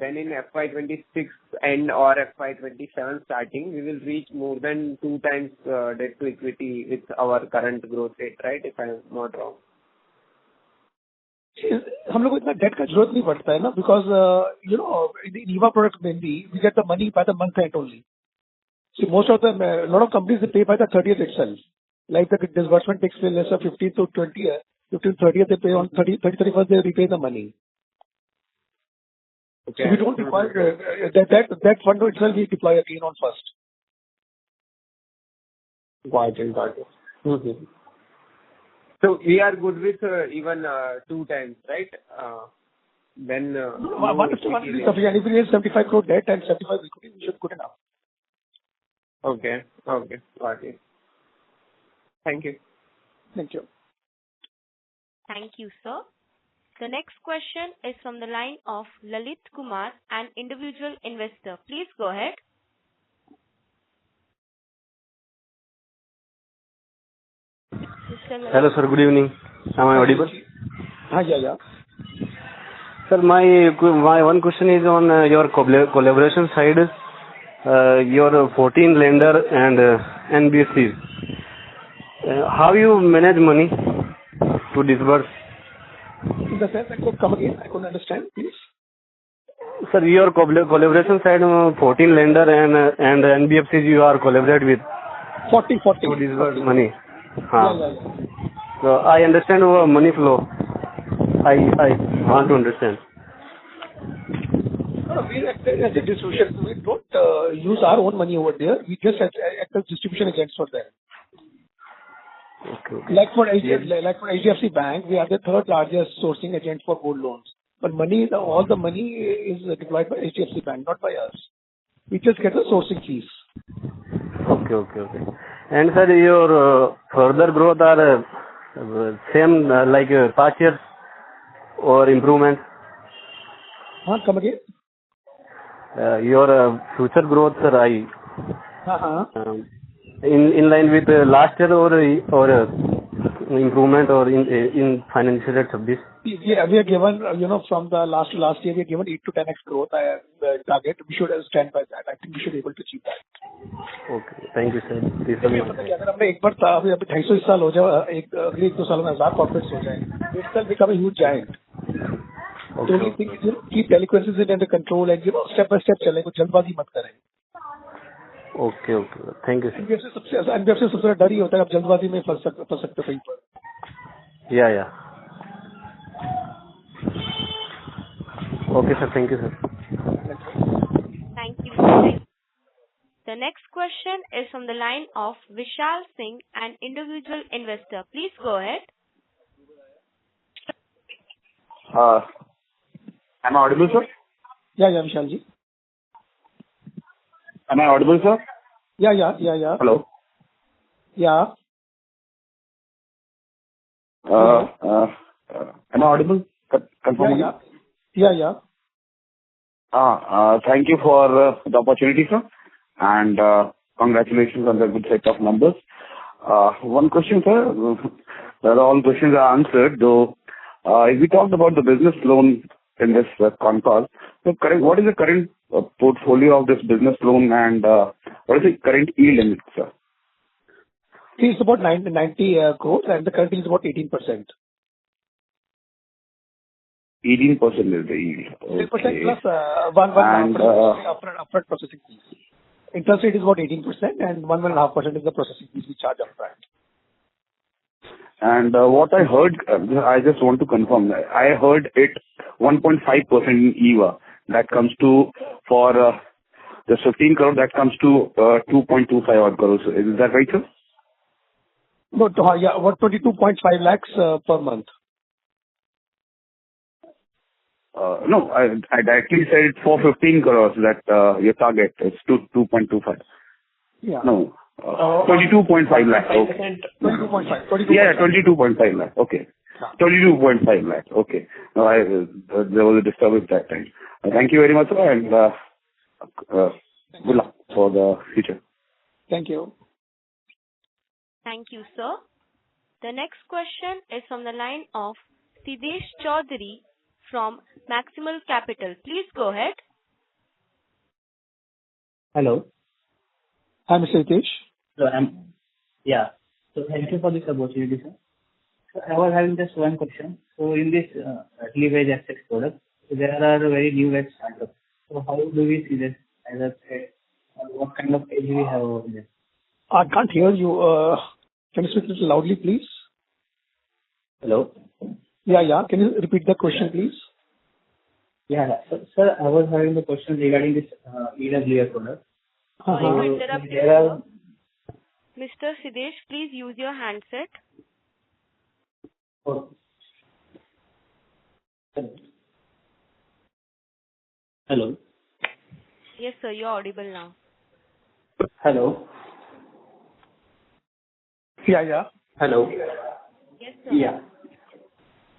then in FY26 and or FY27 starting, we will reach more than 2 times debt to equity with our current growth rate, right? If I am not wrong. हम लोग को इतना date का जरूरत नहीं पड़ता है ना, because in EVA product mainly we get the money by the month end only. See, most of them, a lot of companies they pay by the 30th itself. Like the disbursement takes place 15th to 20th, 15th, 30th they pay on 31st they repay the money. Okay. So we don't require that fund itself we deploy again on first. Got it. Mm-hmm. So we are good with even 2 times, right? Then 1:1 is sufficient. If we raise 75 crore debt and 75 equity, we should good enough. Okay. Got it. Thank you. Thank you, sir. The next question is from the line of Lalit Kumar, an individual investor. Please go ahead. Hello, sir. Good evening. Am I audible? Yeah. Sir, my one question is on your collaboration side. Your 14 lender and NBFCs. How you manage money to disburse? In the sense, come again. I couldn't understand, please. Sir, your collaboration side, 14 lender and NBFCs you are collaborate with. 40. To disburse money. Yeah. So I understand money flow. I want to understand. We act as a distribution. We don't use our own money over there. We just act as distribution agents for them. Okay. Like for HDFC Bank, we are the third largest sourcing agent for gold loans. But all the money is deployed by HDFC Bank, not by us. We just get the sourcing fees. Okay. And sir, your further growth are same like past years or improvement? Come again? Your future growth, sir, in line with last year or improvement or in financial year 26? We are given, from the last to last year, we are given 8 to 10x growth target. We should stand by that. I think we should be able to achieve that. Okay. Thank you, sir. अगर हमने एक बार अभी 250 साल हो जाए, अगले 1-2 सालों में 1000 कॉर्पोरेट्स हो जाए, it will become a huge giant. The only thing is keep delinquencies under control and step by step चलें, कुछ जल्दबाजी मत करें. Okay. Thank you, sir. NBFC सबसे बड़ा डर ही होता है आप जल्दबाजी में फंस सकते कहीं पर. Yeah. Okay, sir. Thank you, sir. Thank you. The next question is from the line of Vishal Singh, an individual investor. Please go ahead. Am I audible, sir? Yeah, Vishal ji. Am I audible, sir? Yeah. Hello? Yeah. Am I audible? Confirm. Yeah. Thank you for the opportunity, sir. And congratulations on the good set of numbers. One question, sir. all questions are answered, though we talked about the business loan in this con call. So what is the current portfolio of this business loan and what is the current yield in it, sir? It's about 90 crores and the current yield is about 18%. 18% is the yield. 10% Okay. plus one And upfront processing fees. Interest rate is about 18% and 1.5% is the processing fees we charge upfront. And what I heard, I just want to confirm that. I heard it 1.5% in EVA. That comes to, for the 15 crore, that comes to 2.25 odd crores. Is that right, sir? About 22.5 lakhs per month. No, I directly said for 15 crores that your target is 2.25. Yeah. No, 22.5 lakh. Okay. 22.5. Yeah, 22.5 lakh. Okay. 22.5 lakh. Okay. No, there was a disturbance that time. Thank you very much, sir, and good luck for the future. Thank you. Thank you, sir. The next question is from the line of Siddesh Chaudhary from Maximal Capital. Please go ahead. Hello. Hi, Mr. Hitesh. So So thank you for this opportunity, sir. So I was having just one question. So in this early wage access product, so there are very new age startups. So how do we see this as a threat? What kind of edge we have over this? I can't hear you. Can you speak a little loudly, please? Hello. Yeah. Can you repeat the question, please? Yeah. So, sir, I was having the question regarding this EWA product. Sorry to interrupt you, sir. Mr. Siddesh, please use your handset. Oh. Hello. Yes, sir, you're audible now. Hello. Yeah. Hello. Yes, sir. Yeah.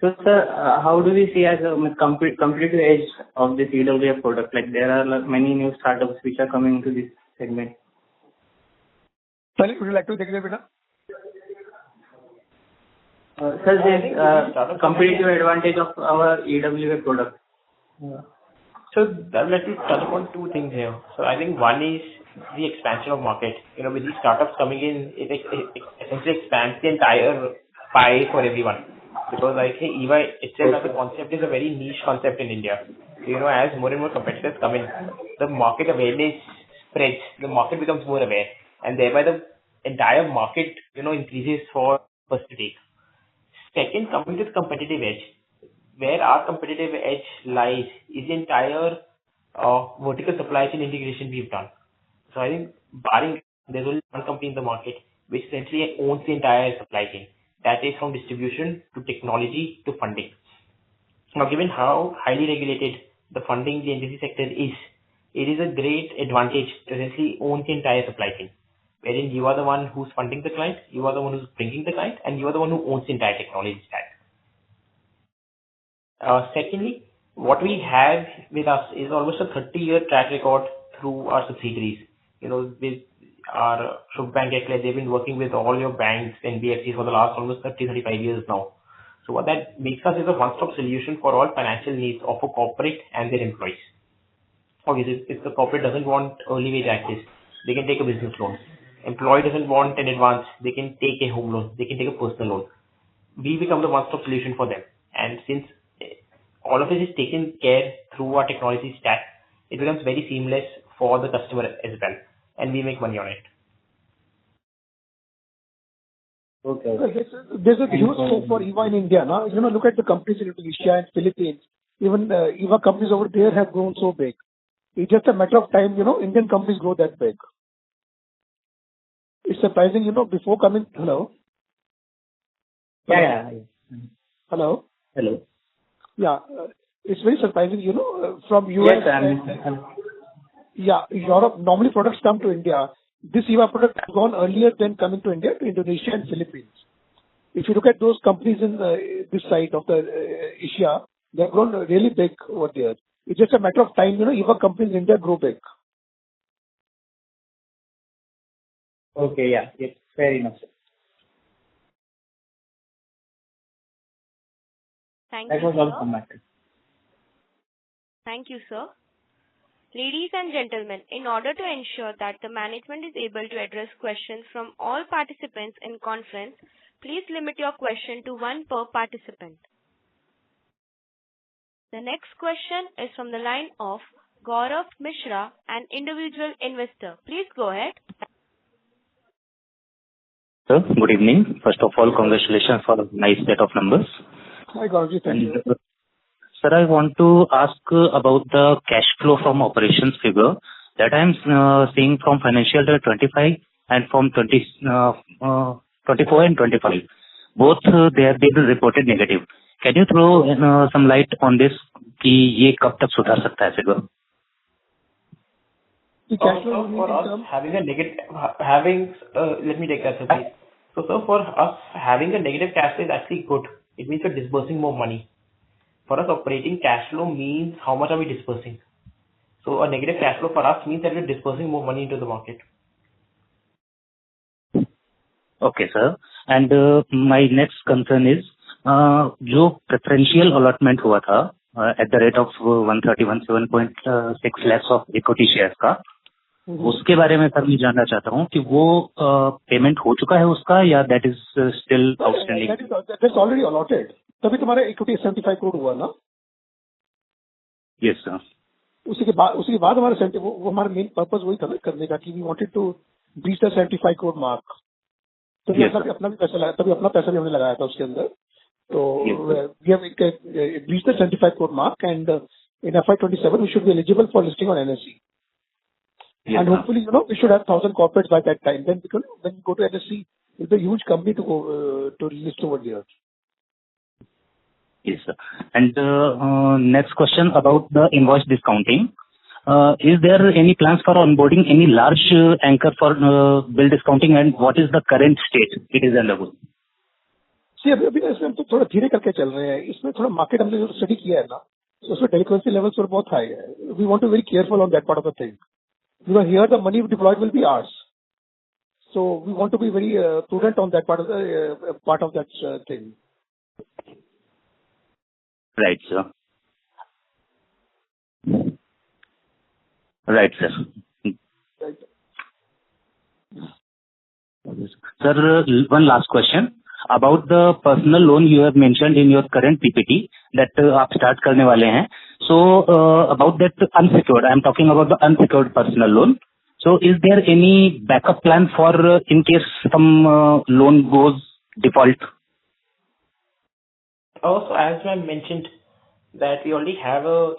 So, sir, how do we see as a competitive edge of this EWF product? Like there are many new startups which are coming into this segment. Sunny, would you like to take it, Bina? Sir, there's competitive advantage of our EWF product. So I'd like to touch upon two things here. So I think one is the expansion of market. With these startups coming in, it essentially expands the entire pie for everyone. Because I think EY itself as a concept is a very niche concept in India. As more and more competitors come in, the market awareness spreads, the market becomes more aware, and thereby the entire market, increases for us to take. Second, coming to the competitive edge, where our competitive edge lies is the entire vertical supply chain integration we've done. So I think barring, there's only one company in the market which essentially owns the entire supply chain. That is from distribution to technology to funding. Now, given how highly regulated the funding the NBC sector is, it is a great advantage to essentially own the entire supply chain, wherein you are the one who's funding the client, you are the one who's bringing the client, and you are the one who owns the entire technology stack. Secondly, what we have with us is almost a 30-year track record through our subsidiaries. With our Shub Bank Eclair, they've been working with all your banks and NBFCs for the last almost 35 years now. So what that makes us is a one-stop solution for all financial needs of a corporate and their employees. Obviously, if the corporate doesn't want early wage access, they can take a business loan. Employee doesn't want an advance, they can take a home loan, they can take a personal loan. We become the one-stop solution for them. And since all of this is taken care through our technology stack, it becomes very seamless for the customer as well, and we make money on it. Okay. There's a huge scope for EVA in India. Now, look at the companies in Indonesia and Philippines. Even EVA companies over there have grown so big. It's just a matter of time, Indian companies grow that big. It's surprising, before coming. Hello? Yeah. Hello? Hello. Yeah. It's very surprising, from US. Yes, Europe, normally products come to India. This EVA product has gone earlier than coming to India, to Indonesia and Philippines. If you look at those companies in this side of the Asia, they have grown really big over there. It's just a matter of time, EVA companies in India grow big. Okay, yeah. Yes, fair enough, sir. Thank That you, was all sir. from my side. Thank you, sir. Ladies and gentlemen, in order to ensure that the management is able to address questions from all participants in conference, please limit your question to one per participant. The next question is from the line of Gaurav Mishra, an individual investor. Please go ahead. Sir, good evening. First of all, congratulations for a nice set of numbers. Hi, Gaurav. Thank you. Sir, I want to ask about the cash flow from operations figure that I'm seeing from financial year 25 and from 24 and 25. Both they have been reported negative. Can you throw some light on this कि ये कब तक सुधार सकता है figure? For us having a negative, let me take that, sir, please. So, sir, for us having a negative cash flow is actually good. It means we're disbursing more money. For us, operating cash flow means how much are we disbursing. So, a negative cash flow for us means that we're disbursing more money into the market. Okay, sir. And my next concern is जो preferential allotment हुआ था at the rate of 131.6 lakhs of equity shares का, उसके बारे में sir मैं जानना चाहता हूँ कि वो पेमेंट हो चुका है उसका या that is still outstanding? That's already allotted. तभी तुम्हारा equity 75 crore हुआ ना? Yes, sir. उसी के बाद हमारा वो हमारा मेन पर्पस वही था ना करने का कि we wanted to reach the 75 crore mark. तभी अपना पैसा भी हमने लगाया था उसके अंदर. So we have reached the 75 crore mark, and in FY27 we should be eligible for listing on NSE. Yes, and hopefully, we should have 1,000 corporates by that time. Then when we go to NSE, it's a huge company to go to list over there. Yes, sir. And next question about the invoice discounting. Is there any plans for onboarding any large anchor for bill discounting, and what is the current state it is undergoing? See, अभी इसमें हम तो थोड़ा धीरे करके चल रहे हैं. इसमें थोड़ा मार्केट हमने जो स्टडी किया है ना, उसमें delinquency levels पर बहुत high है. We want to be very careful on that part of the thing. Because here the money deployed will be ours. So we want to be very prudent on that part of that thing. Right, sir. Right, sir. Right. Sir, one last question about the personal loan you have mentioned in your current PPT that आप start करने वाले हैं. So about that unsecured, I am talking about the unsecured personal loan. So is there any backup plan for in case some loan goes default? Also, as I mentioned, that we already have a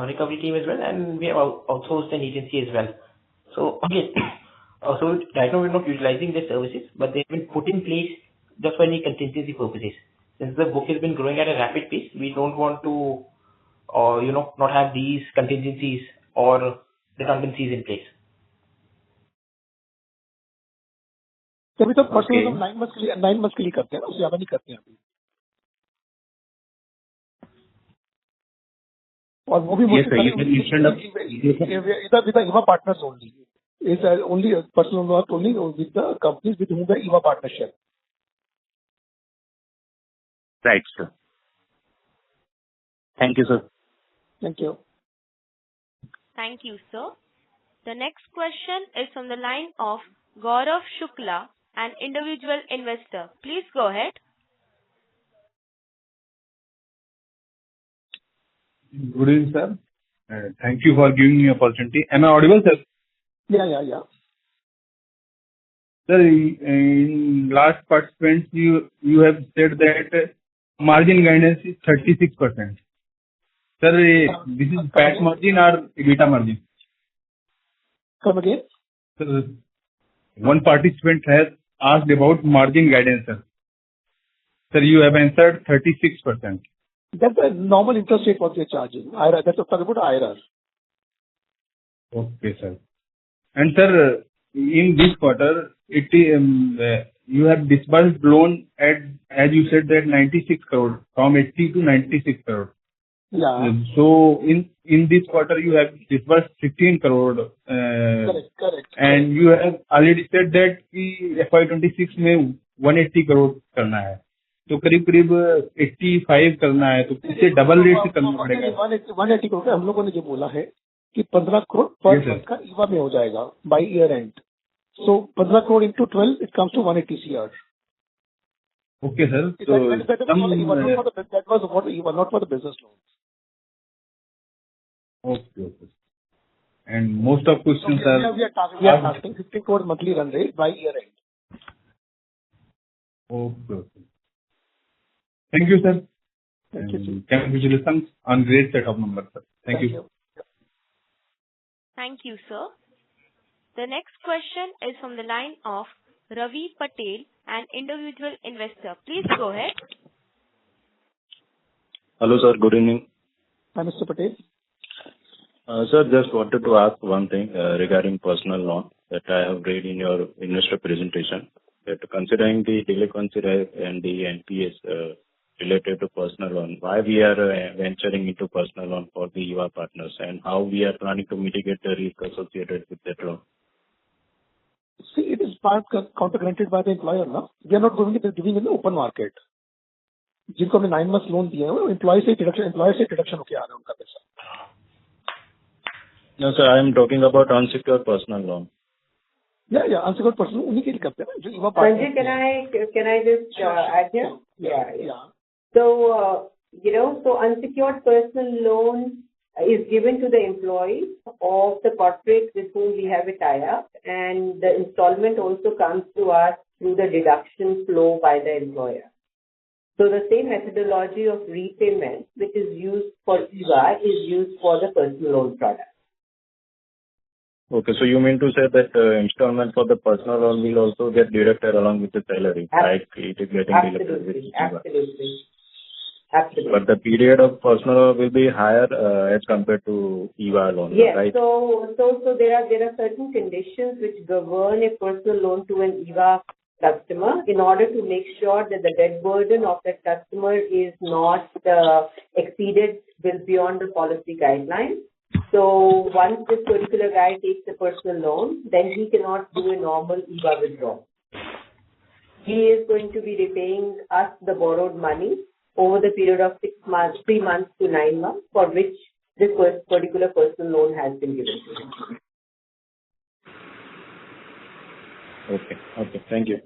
recovery team as well, and we have outsourced an agency as well. So again, so right now we're not utilizing their services, but they've been put in place just for any contingency purposes. Since the book has been growing at a rapid pace, we don't want to, not have these contingencies or redundancies in place. अभी तो personal हम 9 months के लिए करते हैं ना, उससे ज्यादा नहीं करते हैं अभी. और वो भी with the IVA partners only. It's only a personal work only with the companies with whom the IVA partnership. Right, sir. Thank you, sir. Thank you. Thank you, sir. The next question is from the line of Gaurav Shukla, an individual investor. Please go ahead. Good evening, sir. Thank you for giving me opportunity. Am I audible, sir? Yeah. Sir, in last participants, you have said that margin guidance is 36%. Sir, this is PAT margin or EBITDA margin? Come again? Sir, one participant has asked about margin guidance, sir. Sir, you have answered 36%. That's the normal interest rate what they're charging. IRR, that's talking about IRR. Okay, sir. And sir, in this quarter, you have disbursed loan at, as you said, that 96 crore, from 80 to 96 crore. Yeah. So in this quarter, you have disbursed 15 crore. Correct. And you have already said that FY26 में 180 crore करना है. तो करीब 85 करना है, तो इसे double rate से करना पड़ेगा। 180 करोड़ हम लोगों ने जो बोला है कि 15 करोड़ पर Yes, sir. मंथ का ईवा में हो जाएगा by year end. So 15 crore into 12 it comes to 180 CR। Okay, sir. So that was what EVA, not for the business loans. Okay. And most of questions are... We are targeting 15 crore monthly run rate by year end. Okay. Thank you, sir. Thank you, sir. Congratulations on great set of numbers, sir. Thank you. Thank you, sir. The next question is from the line of Ravi Patel, an individual investor. Please go ahead. Hello, sir. Good evening. Hi, Mr. Patel. Sir, just wanted to ask one thing regarding personal loan that I have read in your investor presentation, that considering the delinquency rate and the NPS related to personal loan, why we are venturing into personal loan for the EVA partners, and how we are planning to mitigate the risk associated with that loan? See, it is part counter-guaranteed by the employer, no? We are not giving in the open market. जिनको हमने 9 months loan दिए हैं वो employ से deduction होके आ रहा है उनका पैसा। No, sir, I am talking about unsecured personal loan. Yeah, unsecured personal उन्हीं के लिए करते हैं ना जो EVA Sanjay, can I just add here? Yeah. So, so unsecured personal loan is given to the employees of the corporate with whom we have a tie-up, and the installment also comes to us through the deduction flow by the employer. So the same methodology of repayment which is used for EVA is used for the personal loan product. Okay, so you mean to say that installment for the personal loan will also get deducted along with the salary, like it is getting deducted with EVA? Absolutely. But the period of personal loan will be higher as compared to EVA loan, yes, right? So there are certain conditions which govern a personal loan to an EVA customer in order to make sure that the debt burden of that customer is not exceeded beyond the policy guidelines. So once this particular guy takes a personal loan, then he cannot do a normal EVA withdrawal. He is going to be repaying us the borrowed money over the period of 6 months, 3 months to 9 months, for which this particular personal loan has been given to him. Okay. Thank you.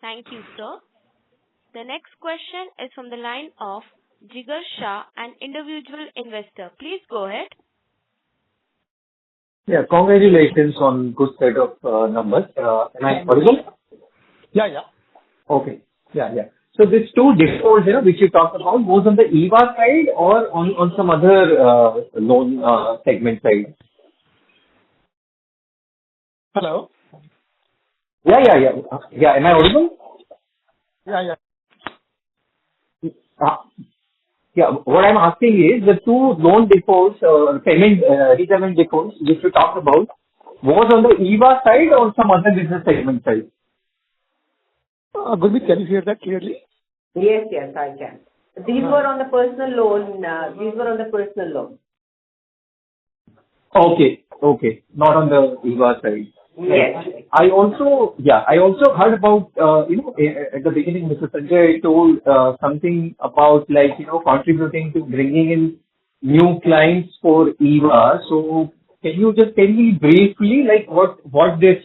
Thank you, sir. The next question is from the line of Jigar Shah, an individual investor. Please go ahead. Yeah, congratulations on good set of numbers. Am I audible? Yeah. Okay. Yeah. So these two defaults, which you talked about, was on the EVA side or on some other loan segment side? Hello? Yeah. Am I audible? Yeah. Yeah, what I'm asking is the two loan defaults, repayment defaults, which you talked about, was on the EVA side or some other business segment side? Gurmeet, can you hear that clearly? Yes, I can. These were on the personal loan. Okay. Not on the EVA side. Yes. I also heard about, at the beginning, Mr. Sanjay told something about contributing to bringing in new clients for EVA. So can you just tell me briefly, what this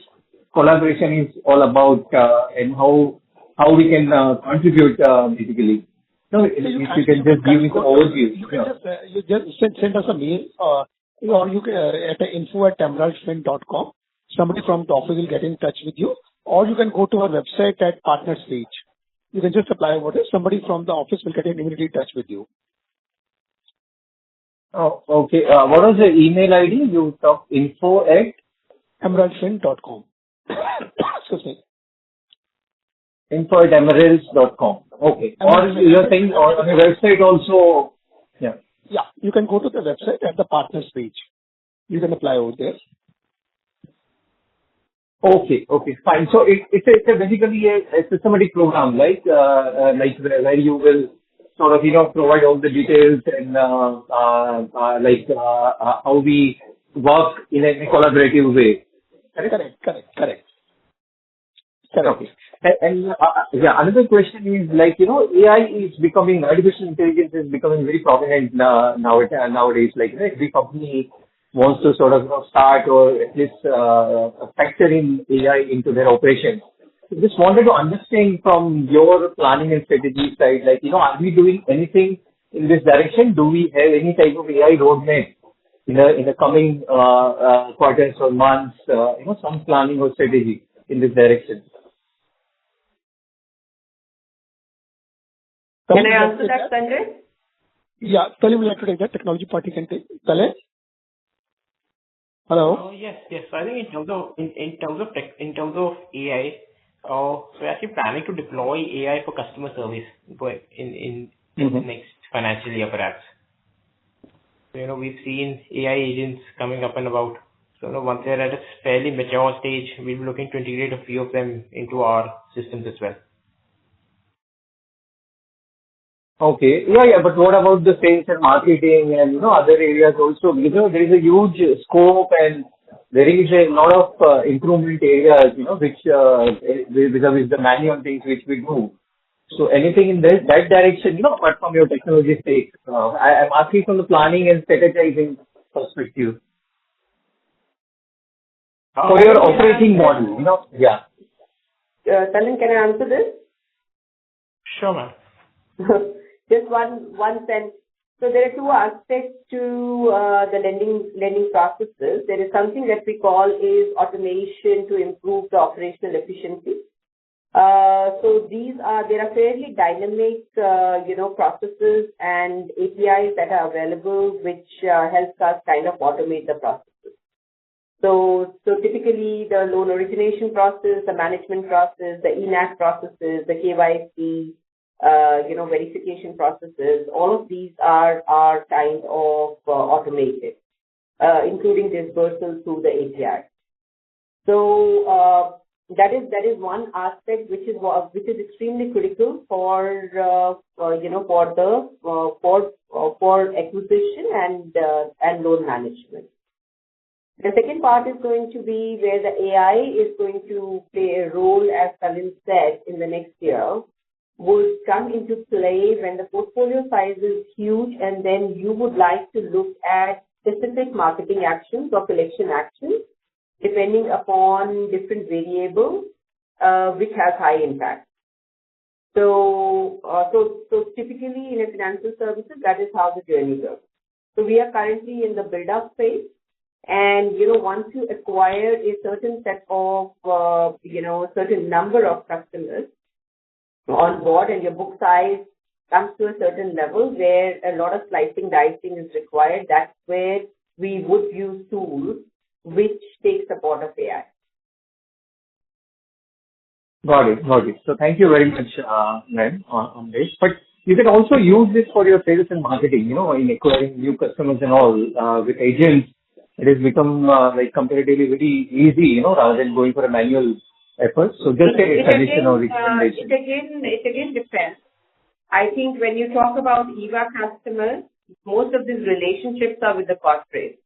collaboration is all about and how we can contribute basically? No, if you can just give me some overview. You just send us a mail or you can at info@emeraldfin.com. Somebody from the office will get in touch with you, or you can go to our website at partners page. You can just apply over there. Somebody from the office will get immediately in touch with you. Oh, okay. What was the email ID? You talked info@emeraldfin.com. Excuse me. info@emeralds.com. Okay. Or you're saying on the website also? Yeah. Yeah. You can go to the website at the partners page. You can apply over there. Okay, fine. So it's basically a systematic program, right? Where you will sort of provide all the details and how we work in a collaborative way. Correct. Correct. Okay. Yeah, another question is like, AI is becoming, artificial intelligence is becoming very prominent nowadays. Like, every company wants to sort of start or at least factor in AI into their operations. So just wanted to understand from your planning and strategy side, like, are we doing anything in this direction? Do we have any type of AI roadmap in the coming quarters or months, some planning or strategy in this direction? Can I answer that, Sanjay? Yeah, Kale would like to take that. Technology party can take. Kale? Hello? Yes. So I think in terms of AI, we're actually planning to deploy AI for customer service in the next financial year, perhaps. So, we've seen AI agents coming up and about. So, once they're at a fairly mature stage, we'll be looking to integrate a few of them into our systems as well. Okay. Yeah. But what about the sales and marketing and, other areas also? Because, there is a huge scope and there is a lot of improvement areas, which vis-a-vis the manual things which we do. So anything in that direction, apart from your technology stake, I'm asking from the planning and strategizing perspective. For your operating model, yeah. Talin, can I answer this? Sure, ma'am. Just one sense. So there are two aspects to the lending processes. There is something that we call is automation to improve the operational efficiency. So there are fairly dynamic, processes and APIs that are available, which helps us kind of automate the processes. So typically the loan origination process, the management process, the ENAC processes, the KYC, verification processes, all of these are kind of automated, including dispersal through the API. So that is one aspect which is extremely critical for acquisition and loan management. The second part is going to be where the AI is going to play a role, as Kalin said, in the next year, would come into play when the portfolio size is huge and then you would like to look at specific marketing actions or collection actions depending upon different variables, which has high impact. So typically in a financial services, that is how the journey goes. So we are currently in the build-up phase, and once you acquire a certain set of certain number of customers on board and your book size comes to a certain level where a lot of slicing, dicing is required, that's where we would use tools which take support of AI. Got it. So thank you very much, ma'am, on this. But you can also use this for your sales and marketing, in acquiring new customers and all. With agents, it has become comparatively very easy, rather than going for a manual effort. So just a suggestion or recommendation. It again depends. I think when you talk about EVA customers, most of these relationships are with the corporate.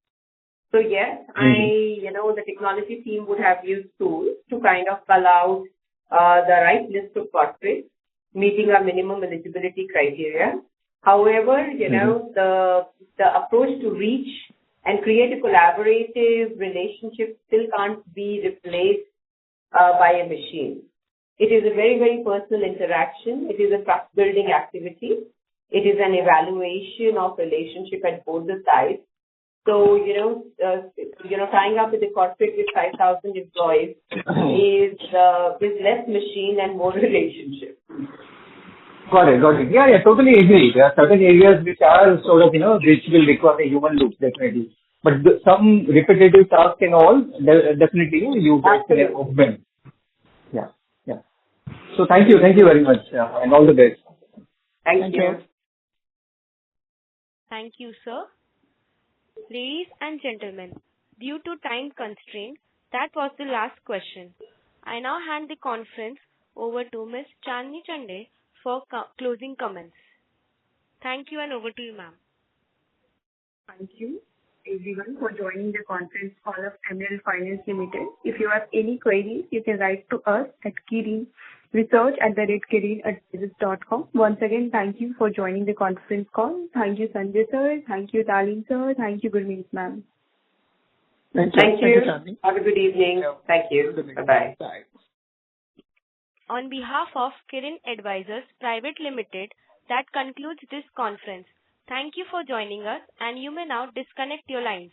So yes, the technology team would have used tools to kind of cull out the right list of corporates meeting our minimum eligibility criteria. However, the approach to reach and create a collaborative relationship still can't be replaced by a machine. It is a very, very personal interaction. It is a trust building activity. It is an evaluation of relationship at both the sides. So, tying up with a corporate with 5,000 employees is less machine and more relationship. Got it. Yeah, totally agree. There are certain areas which are sort of, which will require a human look, definitely. But some repetitive tasks and all, definitely you guys can augment. Yeah. So thank you very much, and all the best. Thank you. Thank you, sir. Ladies and gentlemen, due to time constraint, that was the last question. I now hand the conference over to Ms. Chandni Chande for closing comments. Thank you, and over to you, ma'am. Thank you. everyone for joining the conference call of Emerald Finance Limited. If you have any queries, you can write to us at kirinresearch@kirinadvisors.com. Once again, thank you for joining the conference call. Thank you, Sanjay sir. Thank you, Daleen sir. Thank you, Gurmeet ma'am. Thank you. Have a good evening. Thank you. Bye-bye. Bye. On behalf of Kirin Advisors Private Limited, that concludes this conference. Thank you for joining us, and you may now disconnect your lines.